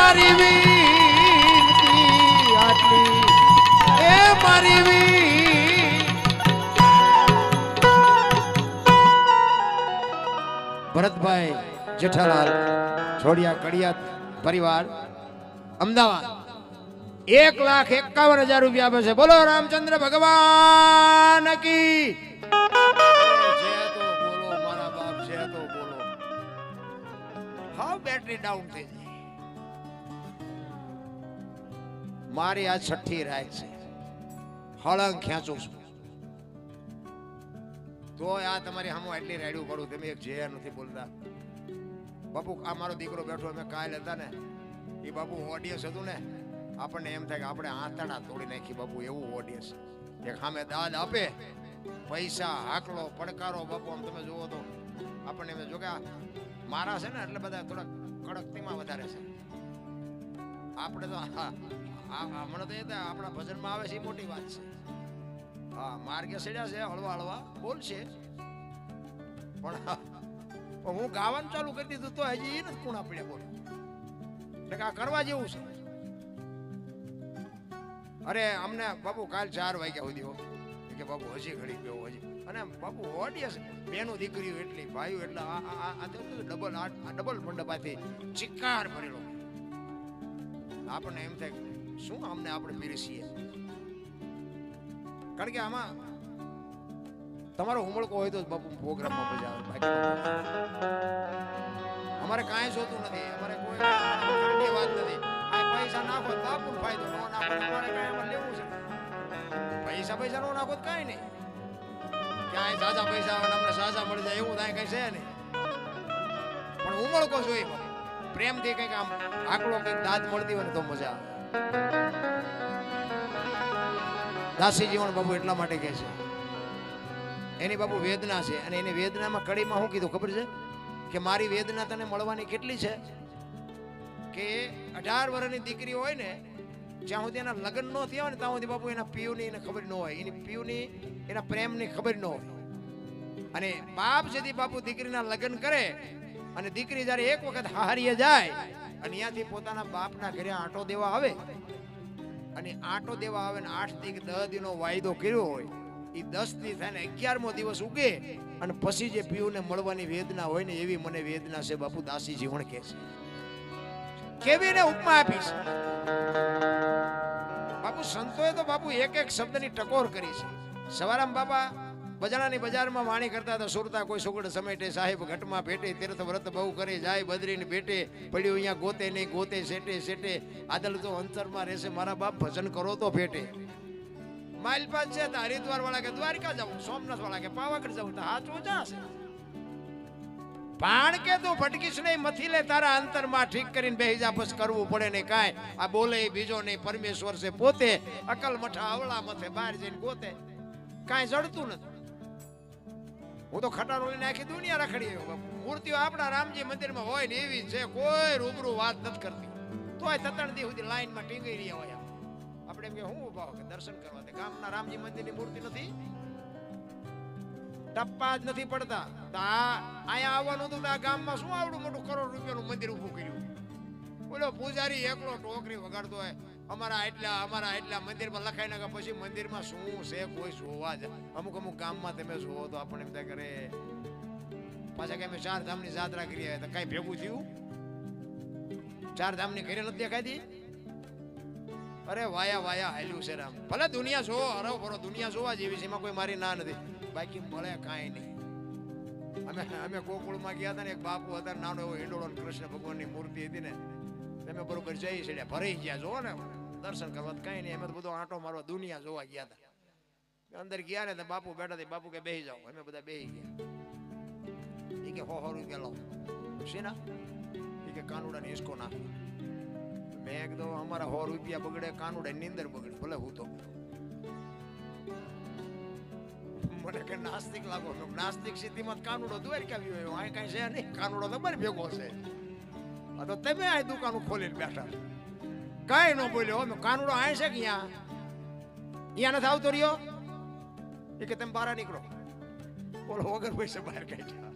મારી વીનતી આટલી એ મારી વીન ભરતભાઈ જેઠાલાલ છોડિયા કડિયાત પરિવાર અમદાવાદ 1,51,000 રૂપિયા આપે છે. બોલો રામચંદ્ર ભગવાન કી છે તો બોલો મારા બાપ છે તો બોલો. હાવ બેટરી ડાઉન થઈ જાય. મારી આ છઠ્ઠી રાત છે. હળંગ ખેંચું છું તો આ તમારી સામે એટલી રાડ્યું પડું. તમે એક જે નથી બોલતા. બાપુ આ મારો દીકરો બેઠો અમે કાલ હતા ને એ બાપુ ઓડિયન્સ હતું ને આપણને એમ થાય કે આપણે આંતરડા તોડી નાખી બાપુ એવું ઓડિયન્સ. એક સામે દાદ આપે પૈસા હાકલો પડકારો બાપુ આમ તમે જુઓ તો આપણને એમ જો કે મારા છે ને એટલે બધા થોડા કડકતીમાં વધારે છે. આપણે તો હમણાં તો એ આપણા ભજનમાં આવે છે એ મોટી વાત છે. હા માર્ગે સેડ્યા છે હળવા હળવા બોલશે પણ હું ગાવાનું ચાલુ કરી દીધું તો હજી એ નથી કુણા પડ્યા બોલ એટલે આ કરવા જેવું છે. અરે અમને બાપુ કાલ 4 વાગ્યા સુધી કે બાપુ હજી ઘડી ગયો હજી અને બાપુ ઓડિયન્સ બેનો દીકરીઓ એટલી ભાઈઓ એટલે ડબલ મંડપાથી ચિક્કાર ભરેલો. આપણને એમ થાય શું અમને આપણે પીરસીએ કારણ કે આમાં તમારો ઉમળકો હોય તો બાપુ પ્રોગ્રામમાં મજા આવે. બાકી અમારે કાંઈ જોતું નથી. અમારે કોઈ વાત નથી. આ પૈસા નાખો તો બાપુ ફાયદો ન નાખો તમારે કાંઈ એમાં લેવું છે. પૈસા નો નાખો તો કાંઈ નહીં. ક્યાંય સાજા પૈસા આવે અમને સાજા મળી જાય એવું કાંઈ કઈ છે નહીં. પણ ઉમળકો જોઈએ પ્રેમથી કંઈક આમ આકડો કંઈક દાદ મળતી હોય ને તો મજા આવે. દાસી જીવન બાપુ એટલા માટે કહે છે એની બાપુ વેદના છે અને એની વેદનામાં કડીમાં શું કીધું ખબર છે કે મારી વેદના તને મળવાની કેટલી છે કે 18 વર્ષની દીકરી હોય ને જ્યાં સુધી એના લગ્ન ન થયા હોય ને ત્યાં સુધી બાપુ એના પીયુની એને ખબર ન હોય. એની પીયુની એના પ્રેમની ખબર ન હોય. અને બાપ જેથી બાપુ દીકરીના લગ્ન કરે અને દીકરી જ્યારે એક વખત હારીએ જાય અને ત્યાંથી પોતાના બાપના ઘરે આંટો દેવા આવે અને આંટો દેવા આવે ને 8 થી 10 દિનનો વાયદો કર્યો હોય એ 10 દી થાય ને 11મો દિવસ ઉગે અને પછી જે પીયુને મળવાની વેદના હોય ને એવી મને વેદના છે બાપુ દાસી જીવન કહે છે. કેવી ને ઉપમા આપીશ બાપુ સંતોએ તો બાપુ એક શબ્દની ટકોર કરી છે. સવારામ બાપા બજારાની બજારમાં વાણી કરતા હતા સુરતા કોઈ સુગડ સમેટે સાહેબ ઘટમાં ભેટે તીર્થ વ્રત બહુ કરે જાય બદરીને ભેટે પડ્યું અહીંયા ગોતે નહીં ગોતે સેટે સેટે આદલ તો અંતરમાં રહેશે મારા બાપ ભજન કરો તો ભેટે. માલપાસ છે તો હરિદ્વાર વાળા કે દ્વારકા જવું સોમનાથ વાળા કે પાવાગઢ જવું તો હાથ ઊંચા છે. પાણ કે તું ભટકીશ નહીં મથી લે તારા અંતરમાં ઠીક કરીને બેહી જા બસ કરવું પડે નહીં કાંઈ. આ બોલે બીજો નહીં પરમેશ્વર છે પોતે અકલ મઠા અવળા મથે બહાર જઈને ગોતે કાંઈ જડતું નથી. હું તો ખટારો લઈને આખી દુનિયા રખડી આવ્યો બાપુ. મૂર્તિઓ આપણા રામજી મંદિરમાં હોય ને એવી છે કોઈ રૂબરૂ વાત નથી કરતી તોય 3 દી સુધી લાઈનમાં ટીંગી રહ્યા હોય. આપણે એમ કે હું ઉભા કે દર્શન કરવા તે ગામના રામજી મંદિરની મૂર્તિ નથી ટપ્પા જ નથી પડતા. તો અહીંયા આવવાનું હતું તો આ ગામમાં શું આવડું મોટું કરોડ રૂપિયાનું મંદિર ઊભું કર્યું. બોલો પૂજારી એકલો ટોકરી વગાડતો હોય અમારા એટલા મંદિરમાં લખાઈ નાખે પછી મંદિરમાં શું છે કોઈ જોવા જ. અમુક ગામમાં તમે જોવો તો આપણને એમ થાય કરે પાછા કે અમે 4 ધામની યાત્રા કરી તો કઈ ભેગું થયું 4 ધામની કરી નથી દેખાતી. અરે વાયા હાલ્યું છે રામ. ભલે દુનિયા જોવો હરો ભરો દુનિયા જોવા જેવી છે એમાં કોઈ મારી ના નથી બાકી મળે કાંઈ નહીં. અમે ગોકુળમાં ગયા હતા ને એક બાપુ હતા નાનો એવો હિંડોળો કૃષ્ણ ભગવાનની મૂર્તિ હતી ને તમે બરોબર જઈ છે ભરાઈ ગયા જોવો ને દર્શન કરવા કઈ નહીં. અમે તો બધો આંટો મારવા દુનિયા જોવા ગયા હતા. અંદર ગયા ને તો બાપુ બેઠા હતા બાપુ કે બેહી જાઓ અમે બધા બેહી ગયા. એ કે 100 રૂપિયા લાવો શેના એ કે કાનુડાની હિસકો નાખો. મેં કીધું અમારા 100 રૂપિયા બગડે કાનુડા નીંદર બગડે ભલે હું તો મને કે નાસ્તિક લાગો. નાસ્તિક સ્થિતિમાં કાનુડો દ્વારકા આવ્યો આ કઈ છે નહીં કાનુડો તો બરાબર ભેગો છે. તો તમે આ દુકાનો ખોલીને બેઠા કઈ ન બોલ્યો કાનુડો આ છે કે અહીંયા નથી આવતો રહ્યો એ કે તમે બહાર નીકળો બોલો વગર પૈસા બહાર કાઢ્યા.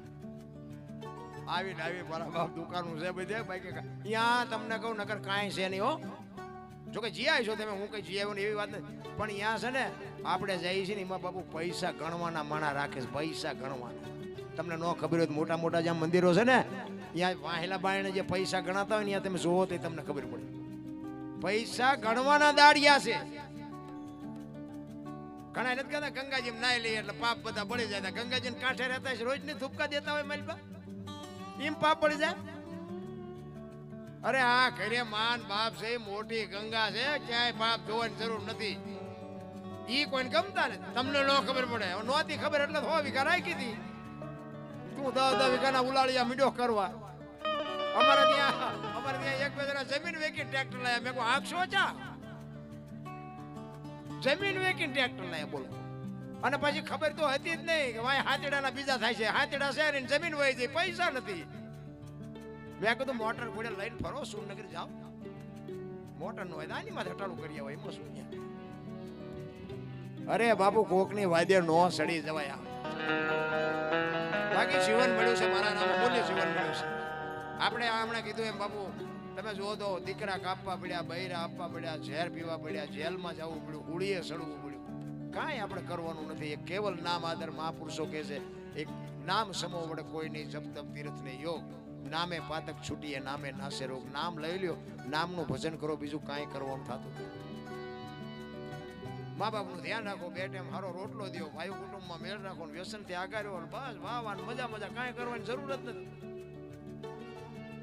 આવી મારા બાપ દુકાનું છે બધે બાકી અહીંયા તમને કહું નકર કાંઈ છે નહીં હો. જો કે જી આવી છો તમે, હું કઈ જી આવ્યો ને એવી વાત નથી, પણ અહીંયા છે ને આપણે જઈએ છીએ ને એમાં બાપુ પૈસા ગણવાના માણા રાખે છે, પૈસા ગણવાના. તમને ન ખબર હોય તો મોટા મોટા જ્યાં મંદિરો છે ને ત્યાં વાહેલા બાયણે જે પૈસા ગણાતા હોય ને ત્યાં તમે જોવો તો તમને ખબર પડે. પૈસા ગણવાના દાડિયા છે. ઘણા નથી કહેતા ગંગાજી નાઈ લઈએ એટલે પાપ બધા બળી જાય. ગંગાજી કાંઠે રહેતા છે રોજ ની થૂપકા દેતા હોય મારી બા, એમ પાપ બળી જાય. અરે આ ઘરે માન બાપ છે, મોટી ગંગા છે, ક્યાંય પાપ જોવાની જરૂર નથી. ઈ કોઈને ગમતા ને તમને ન ખબર પડે. નહોતી ખબર એટલે 100 વીઘા રાખી હતી. તું 10 વીઘાના ઉલાળિયા મીડો કરવા. અમારે ત્યાં એક બે જણા જમીન વેચી ટ્રેક્ટર લાયા. મેં કહું આંખશો ચા, જમીન વેચી ટ્રેક્ટર લાયા બોલો. અને પછી ખબર તો હતી જ નહીં કે ભાઈ હાથેડાના બીજા થાય છે. હાથેડા છે ને જમીન વહી જાય, પૈસા નથી. મેં કીધું મોટર ઘોડે લઈને ફરો, સુરનગર જાઓ. મોટર નો હોય આની માથે હટાડું કરી આવો, એમાં શું? અરે બાપુ કોકની વાદ્ય નો સડી જવાય. બાકી જીવન મળ્યું છે મારા નામ મૂલ્ય જીવન મળ્યું છે. આપણે હમણાં કીધું એમ બાપુ તમે જુઓ તો દીકરા કાપવા પડ્યા, બૈરા આપવા પડ્યા, ઝેર પીવા પડ્યા, જેલમાં જવું પડ્યું, ઉડીએ સડવું પડ્યું. કાંઈ આપણે કરવાનું નથી. એક કેવલ નામ આદર મહાપુરુષો કહે છે, એક નામ સમો વડે કોઈ નહીં, જપ તપ તીર્થ ને યોગ. નામે પાતક છૂટીએ, નામે નાશે રોગ. નામ લઈ લ્યો, નામનું ભજન કરો, બીજું કાંઈ કરવાનું થતું. મા બાપનું ધ્યાન રાખો, બે ટાઈમ સારો રોટલો દો, ભાઈ કુટુંબમાં મેળ રાખો, વ્યસનથી આગાર બસ વાહ મજા કાંઈ કરવાની જરૂર જ નથી.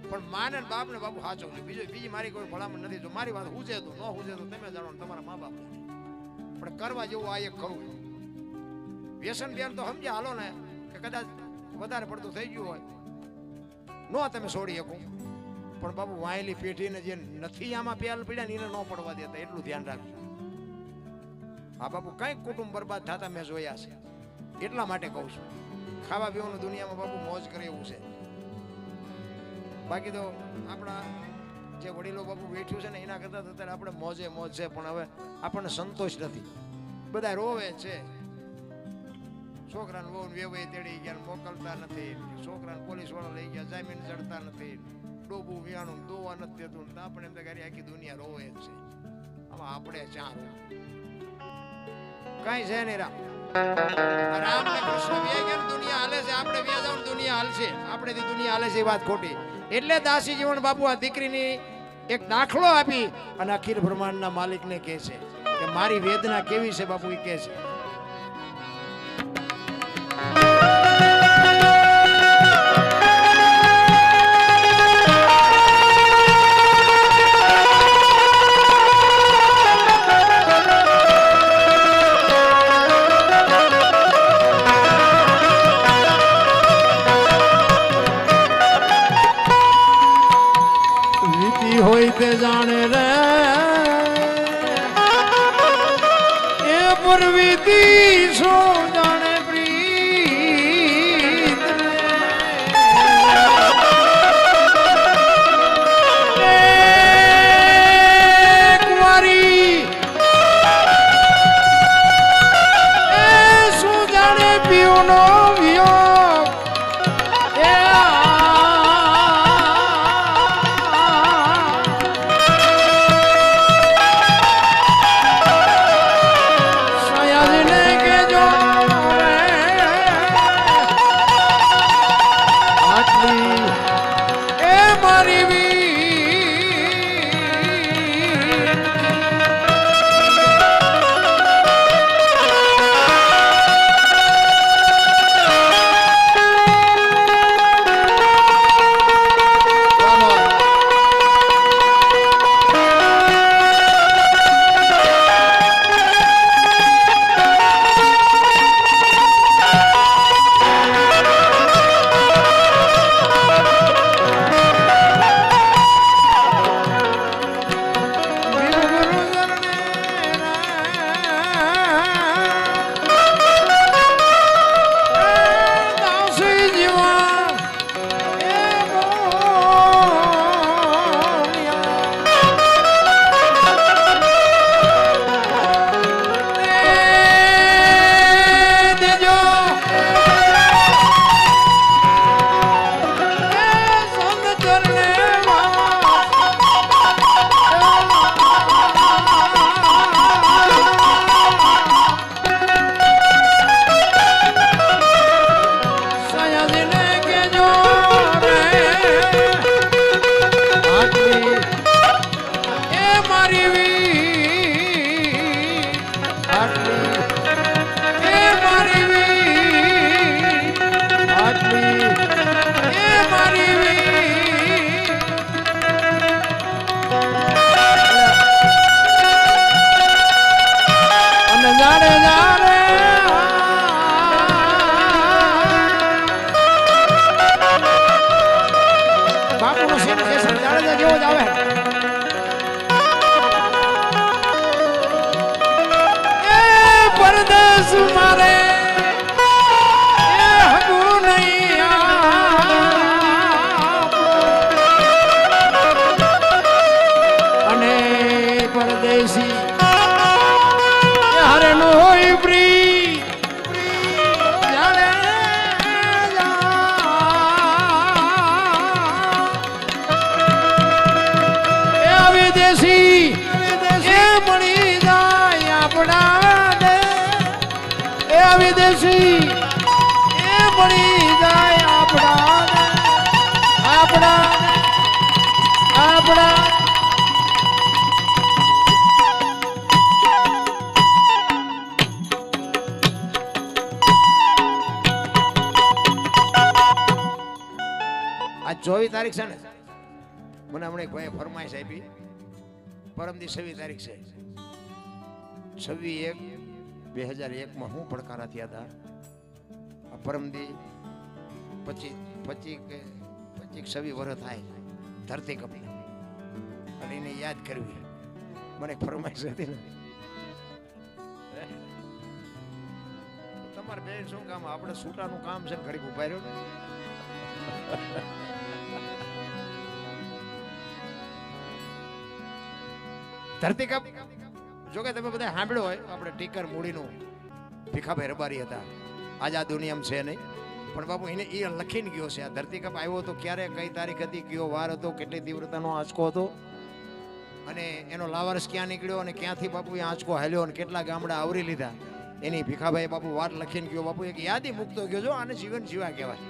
પણ માને બાપ ને બાપુ સાચો છે. બીજી મારી કોઈ ભલામણ નથી. જો મારી વાત હુજે તો ન હુજે તો તમે જાણો, તમારા મા બાપ. પણ કરવા જેવું આ એક ખરું. વ્યસન ધ્યાન તો સમજ્યા હાલો ને કે કદાચ વધારે પડતું થઈ ગયું હોય નો તમે છોડી શકો, પણ બાપુ વાયેલી પેઢીને જે નથી આમાં પ્યાલ પીડ્યા ને એને ન પડવા દેતા, એટલું ધ્યાન રાખજો. હા બાપુ કઈક કુટુંબ બરબાદ થતા મેં જોયા છે, એટલા માટે કહું છું. ખાવા પીવાનું દુનિયામાં બાપુ મોજ કરે એવું છે. બાકી તો આપણા જે વડીલો બાપુ બેઠ્યું છે ને એના કરતા અત્યારે આપણે મોજે મોજ છે, પણ હવે આપણને સંતોષ નથી. બધા રોવે છે. છોકરાને બહુ વેવાઈ તેડી ગયા, મોકલતા નથી. છોકરાને પોલીસ વાળા લઈ ગયા, જામીન ચડતા નથી. ડોબું વિયાણું દોવા નથી દેતું. આપણે એમ તો આખી દુનિયા રોવે જ છે. આમાં આપણે ચા કઈ છે નહીં. રામ ને કૃષ્ણ વ્યા ગયા, દુનિયા હાલે છે. આપણે વ્યા જાવ, દુનિયા હાલશે. આપણે દુનિયા હાલે છે એ વાત ખોટી. એટલે દાસી જીવન બાપુ આ દીકરીની એક દાખલો આપી અને અખિલ બ્રહ્માંડના માલિકને કહે છે કે મારી વેદના કેવી છે બાપુ, એ કહે છે. હોય તે જાણે રે એ પરવીતી સો જાણે પ્રીત કુંવારી એ શું જાણે પીઓનો વિયોગ એ સયાજીને કેજો વિદેશી એ મળી જાય આપણા આપણા આપણા આ 24 તારીખ છે ને, મને હમણાં એક ભાઈએ ફરમાઈશ આપી, પરમદી 26 તારીખ છે. 26/1/2001 હું પડકારા થયા હતા. આ પરમદી 25 વર્ષ થાય ધરતી કપી, અને એને યાદ કરવી. મને એક ફરમાઈશ હતી ને, તમારે બેન શું કામ, આપણે સૂટાનું કામ છે, ઘડીક ઉભા રહ્યો ને. ધરતી કપ જો કે તમે બધા સાંભળ્યું હોય, આપણે ટીકર મૂડીનું ભીખાભાઈ રબારી હતા, આજ આ દુનિયામાં છે નહીં, પણ બાપુ એને એ લખીને ગયો છે. આ ધરતી કપ આવ્યો તો ક્યારે, કઈ તારીખ હતી, કયો વાર હતો, કેટલી તીવ્રતાનો આંચકો હતો, અને એનો લાવારસ ક્યાં નીકળ્યો, અને ક્યાંથી બાપુ એ આંચકો હાલ્યો, અને કેટલા ગામડા આવરી લીધા, એની ભીખાભાઈ બાપુ વાત લખીને ગયો. બાપુ એક યાદી મૂકતો ગયો. જો આને જીવન જીવા કહેવાય.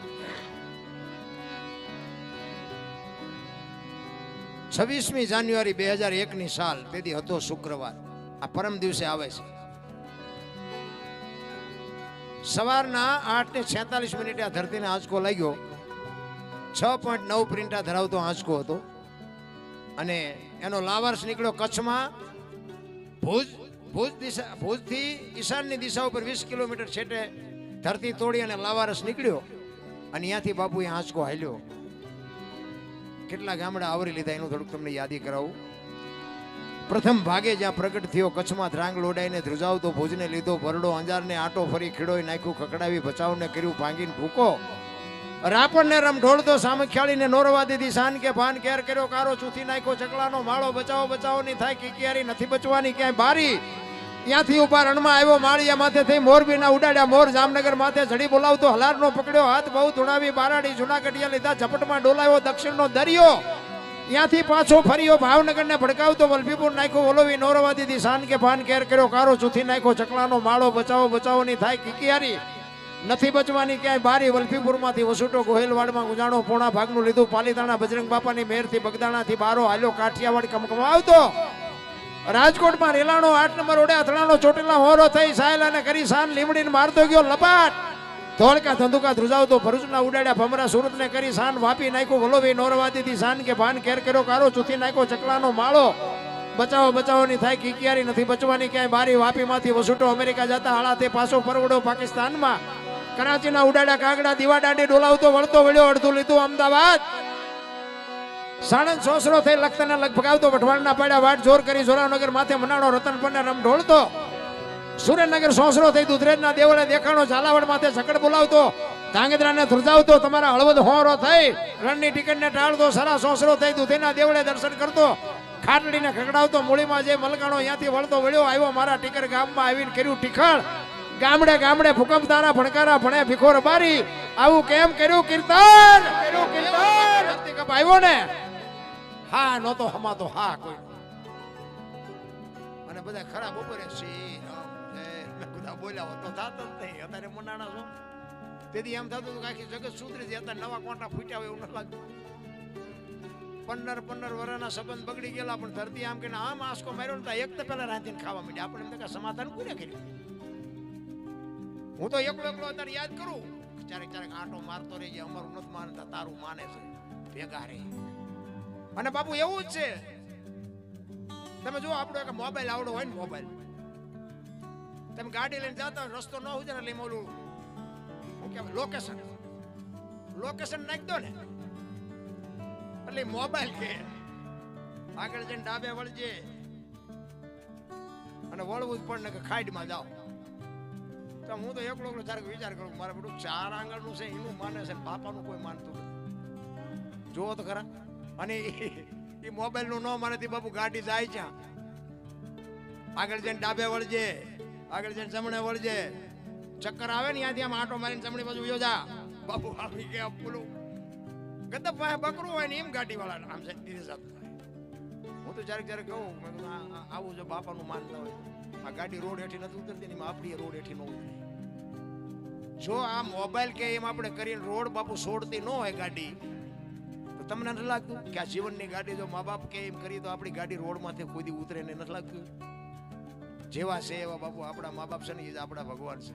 26મી જાન્યુઆરી 2001ની સાલ, તેથી હતો શુક્રવાર. આ પરમ દિવસે આવે છે. સવારના 8:46 આ ધરતીને આંચકો લાગ્યો. 6.9 પ્રિન્ટા ધરાવતો આંચકો હતો, અને એનો લાવારસ નીકળ્યો કચ્છમાં, ભુજથી ઈશાનની દિશા ઉપર 20 કિલોમીટર છેટે ધરતી તોડી અને લાવારસ નીકળ્યો, અને ત્યાંથી બાપુએ આંચકો હાલ્યો. કેટલા ગામડા આવરી લીધા એનું થોડુંક તમને યાદી કરાવું. પ્રથમ ભાગે જ્યાં પ્રગટ થયો, કચ્છમાં ધ્રાંગ લોડાઈને ધ્રુજાવતો, ભુજને લીધો ભરડો, અંજારને આટો ફરી ખીડોય નાખ્યું, ખકડાવી બચાવને કર્યું ભાંગીને ભૂકો, રાપણને રમ ઢોળતો, સામખ્યાળીને નોરવા દીધી શાન કે ભાન, કેર કર્યો કારો, ચૂથી નાખ્યો ચકલાનો માળો, બચાવો બચાવો ની થાય કિકિયારી, નથી બચવાની ક્યાંય બારી. ત્યાંથી ઉભા રણમાં આવ્યો, માળિયા માથે થઈ મોરબીના ઉડાડ્યા મોર, જામનગર માથે ઝડી બોલાવતો, હલારનો પકડ્યો હાથ, બહુ ધુણાવી બારાડી, જુનાગઢિયા લીધા ઝપટમાં ડોલાવ્યો દક્ષિણનો દરિયો. ત્યાંથી પાછો ફર્યો, ભાવનગરને ભડકાવતો, વલભીપુર નાખ્યો ઓલોવી, નોરવા દીધી શાન કે ભાન, કેર કર્યો કારો, ચૂથી નાખ્યો ચકલાનો માળો, બચાવો બચાવો ની થાય કિકિયારી, નથી બચવાની ક્યાંય બારી. વલભીપુરમાંથી વસુટો ગોહેલવાડમાં ગુજાણો, પોણા ભાગનું લીધું, પાલીતાણા બજરંગ બાપાની મેરથી બગદાણાથી બારો હાલ્યો, કાઠિયાવાડ કમકમાવતો, રાજકોટમાં રેલાણો 8 નંબર ઓડે અથડાણો, ચોટીલા હોરો થઈ સાયલાને કરી શાન, લીમડીને મારતો ગયો લપાટ, ધોળકા ધંધુકા ધ્રુજાવતો, ભરૂચના ઉડાડ્યા ભમરા, સુરતને કરી શાન, વાપી નાખ્યું વલોવી, નોરવા દીધી શાન કે ભાન, કેર કર્યો કારો, ચૂથી નાખ્યો ચકલાનો માળો, બચાવો બચાવો ની થાય કિકિયારી, નથી બચવાની ક્યાંય બારી. વાપીમાંથી વસુટો અમેરિકા જતા હાળાતે પાછો પરવડો પાકિસ્તાનમાં, કરાચીના ઉડાડ્યા કાગડા, દીવા દાંડી ડોલાવતો, વળતો વળ્યો, અડધું લીધું અમદાવાદ, સાણંદ સોસરો થઈ લખતરને લગ ભગાવતો, વઢવાણના પાડ્યા વાટ જોર કરી, જોરાવનગર માથે મનાણો, રતનપરને રમ ઢોળતો, સુરેન્દ્રનગર સોસરો થઈ દુધરેજના દેવળે દેખાણો, ઝાલાવાડ માથે ઝકડ બોલાવતો, ધાંગધ્રાને ધ્રુજાવતો, તમારા હળવદ હોરો થઈ રણની ટિકિટને ટાળતો, સરા સોસરો થઈ દુધેના દેવળે દર્શન કરતો, ખાટડીને ખકડાવતો, મૂળીમાં જે મલકાણો ત્યાંથી વળતો વળ્યો આવ્યો, મારા ટીકર ગામમાં આવીને કર્યું ટીખળ, ગામડે ગામડે ભૂકંપ તારા ભણકારા ભણે ભીખો રબારી, આવું કેમ કર્યું કીર્તન, કર્યું કીર્તન. કપ આવ્યો ને, હા નહોતો હમાતો, હા કોઈ, અને બધા ખરાબ બપોરે બધા બોલ્યા તો થાત જ નહીં. અત્યારે મનાણા છો, તેથી એમ થતું હતું કે આખી જગત સુધરી જાય, અત્યારે નવા કોટા ફૂટ્યા હોય એવું ન લાગતું. 15 વર્ષના સંબંધ બગડી ગયેલા, પણ ધરતી આમ કે આમ આંસકો માર્યો ને એક તો પેલા રાંધીને ખાવા માંડ્યા. આપણે એમ કે સમાધાન કોને કર્યું? હું તો એકલો અત્યારે યાદ કરું, ક્યારેક આંટો મારતો રહી જાય, અમારું નથી માનતા, તારું માને છે, ભેગા રે. અને બાપુ એવું જ છે, તમે જો આપણો એક મોબાઈલ આવડો હોય ને, મોબાઈલ તમે ગાડી લઈને જતા હોય, રસ્તો ન હોય ને, એટલે ઓલું શું કહેવાય, લોકેશન નાખી દો ને, એટલે મોબાઈલ કે આગળ જઈને ડાબે વળજે, અને વળવું જ પડે કે ખાઈડમાં જાઓ. તો હું તો એકલો ધારો વિચાર કરું, મારે બધું 4 આંગળનું છે એનું માને છે, બાપાનું કોઈ માનતું નથી. જોવો તો ખરા. અને એ મોબાઈલ નું ન માને બાપુ ગાડી જાય છે, આગળ જઈને ડાબે વળજે, આગળ જઈને જમણે વળજે, ચક્કર આવે ને ત્યાંથી આમ આંટો મારીને જમણી બાજુ વયો જા. બાપુ આવી ગયા પેલું ગદપ પાસે બકરું હોય ને એમ ગાડી વાળા આમ દીધી જતું. હું તો ક્યારેક કહું, આવું જો બાપાનું માનતા હોય, આ ગાડી રોડ હેઠી નથી ઉતરતી, એમાં આપણી રોડ હેઠી ન ઉતરે. જો આ મોબાઈલ કે એમ આપણે કરીને રોડ બાપુ છોડતી ન હોય ગાડી, તો તમને નથી લાગતું કે આ જીવનની ગાડી જો મા બાપ કે એમ કરી તો આપણી ગાડી રોડમાંથી કોઈ દી ઉતરે ને નથી લાગતું? જેવા છે એવા બાપુ આપણા મા બાપ છે ને એ જ આપણા ભગવાન છે.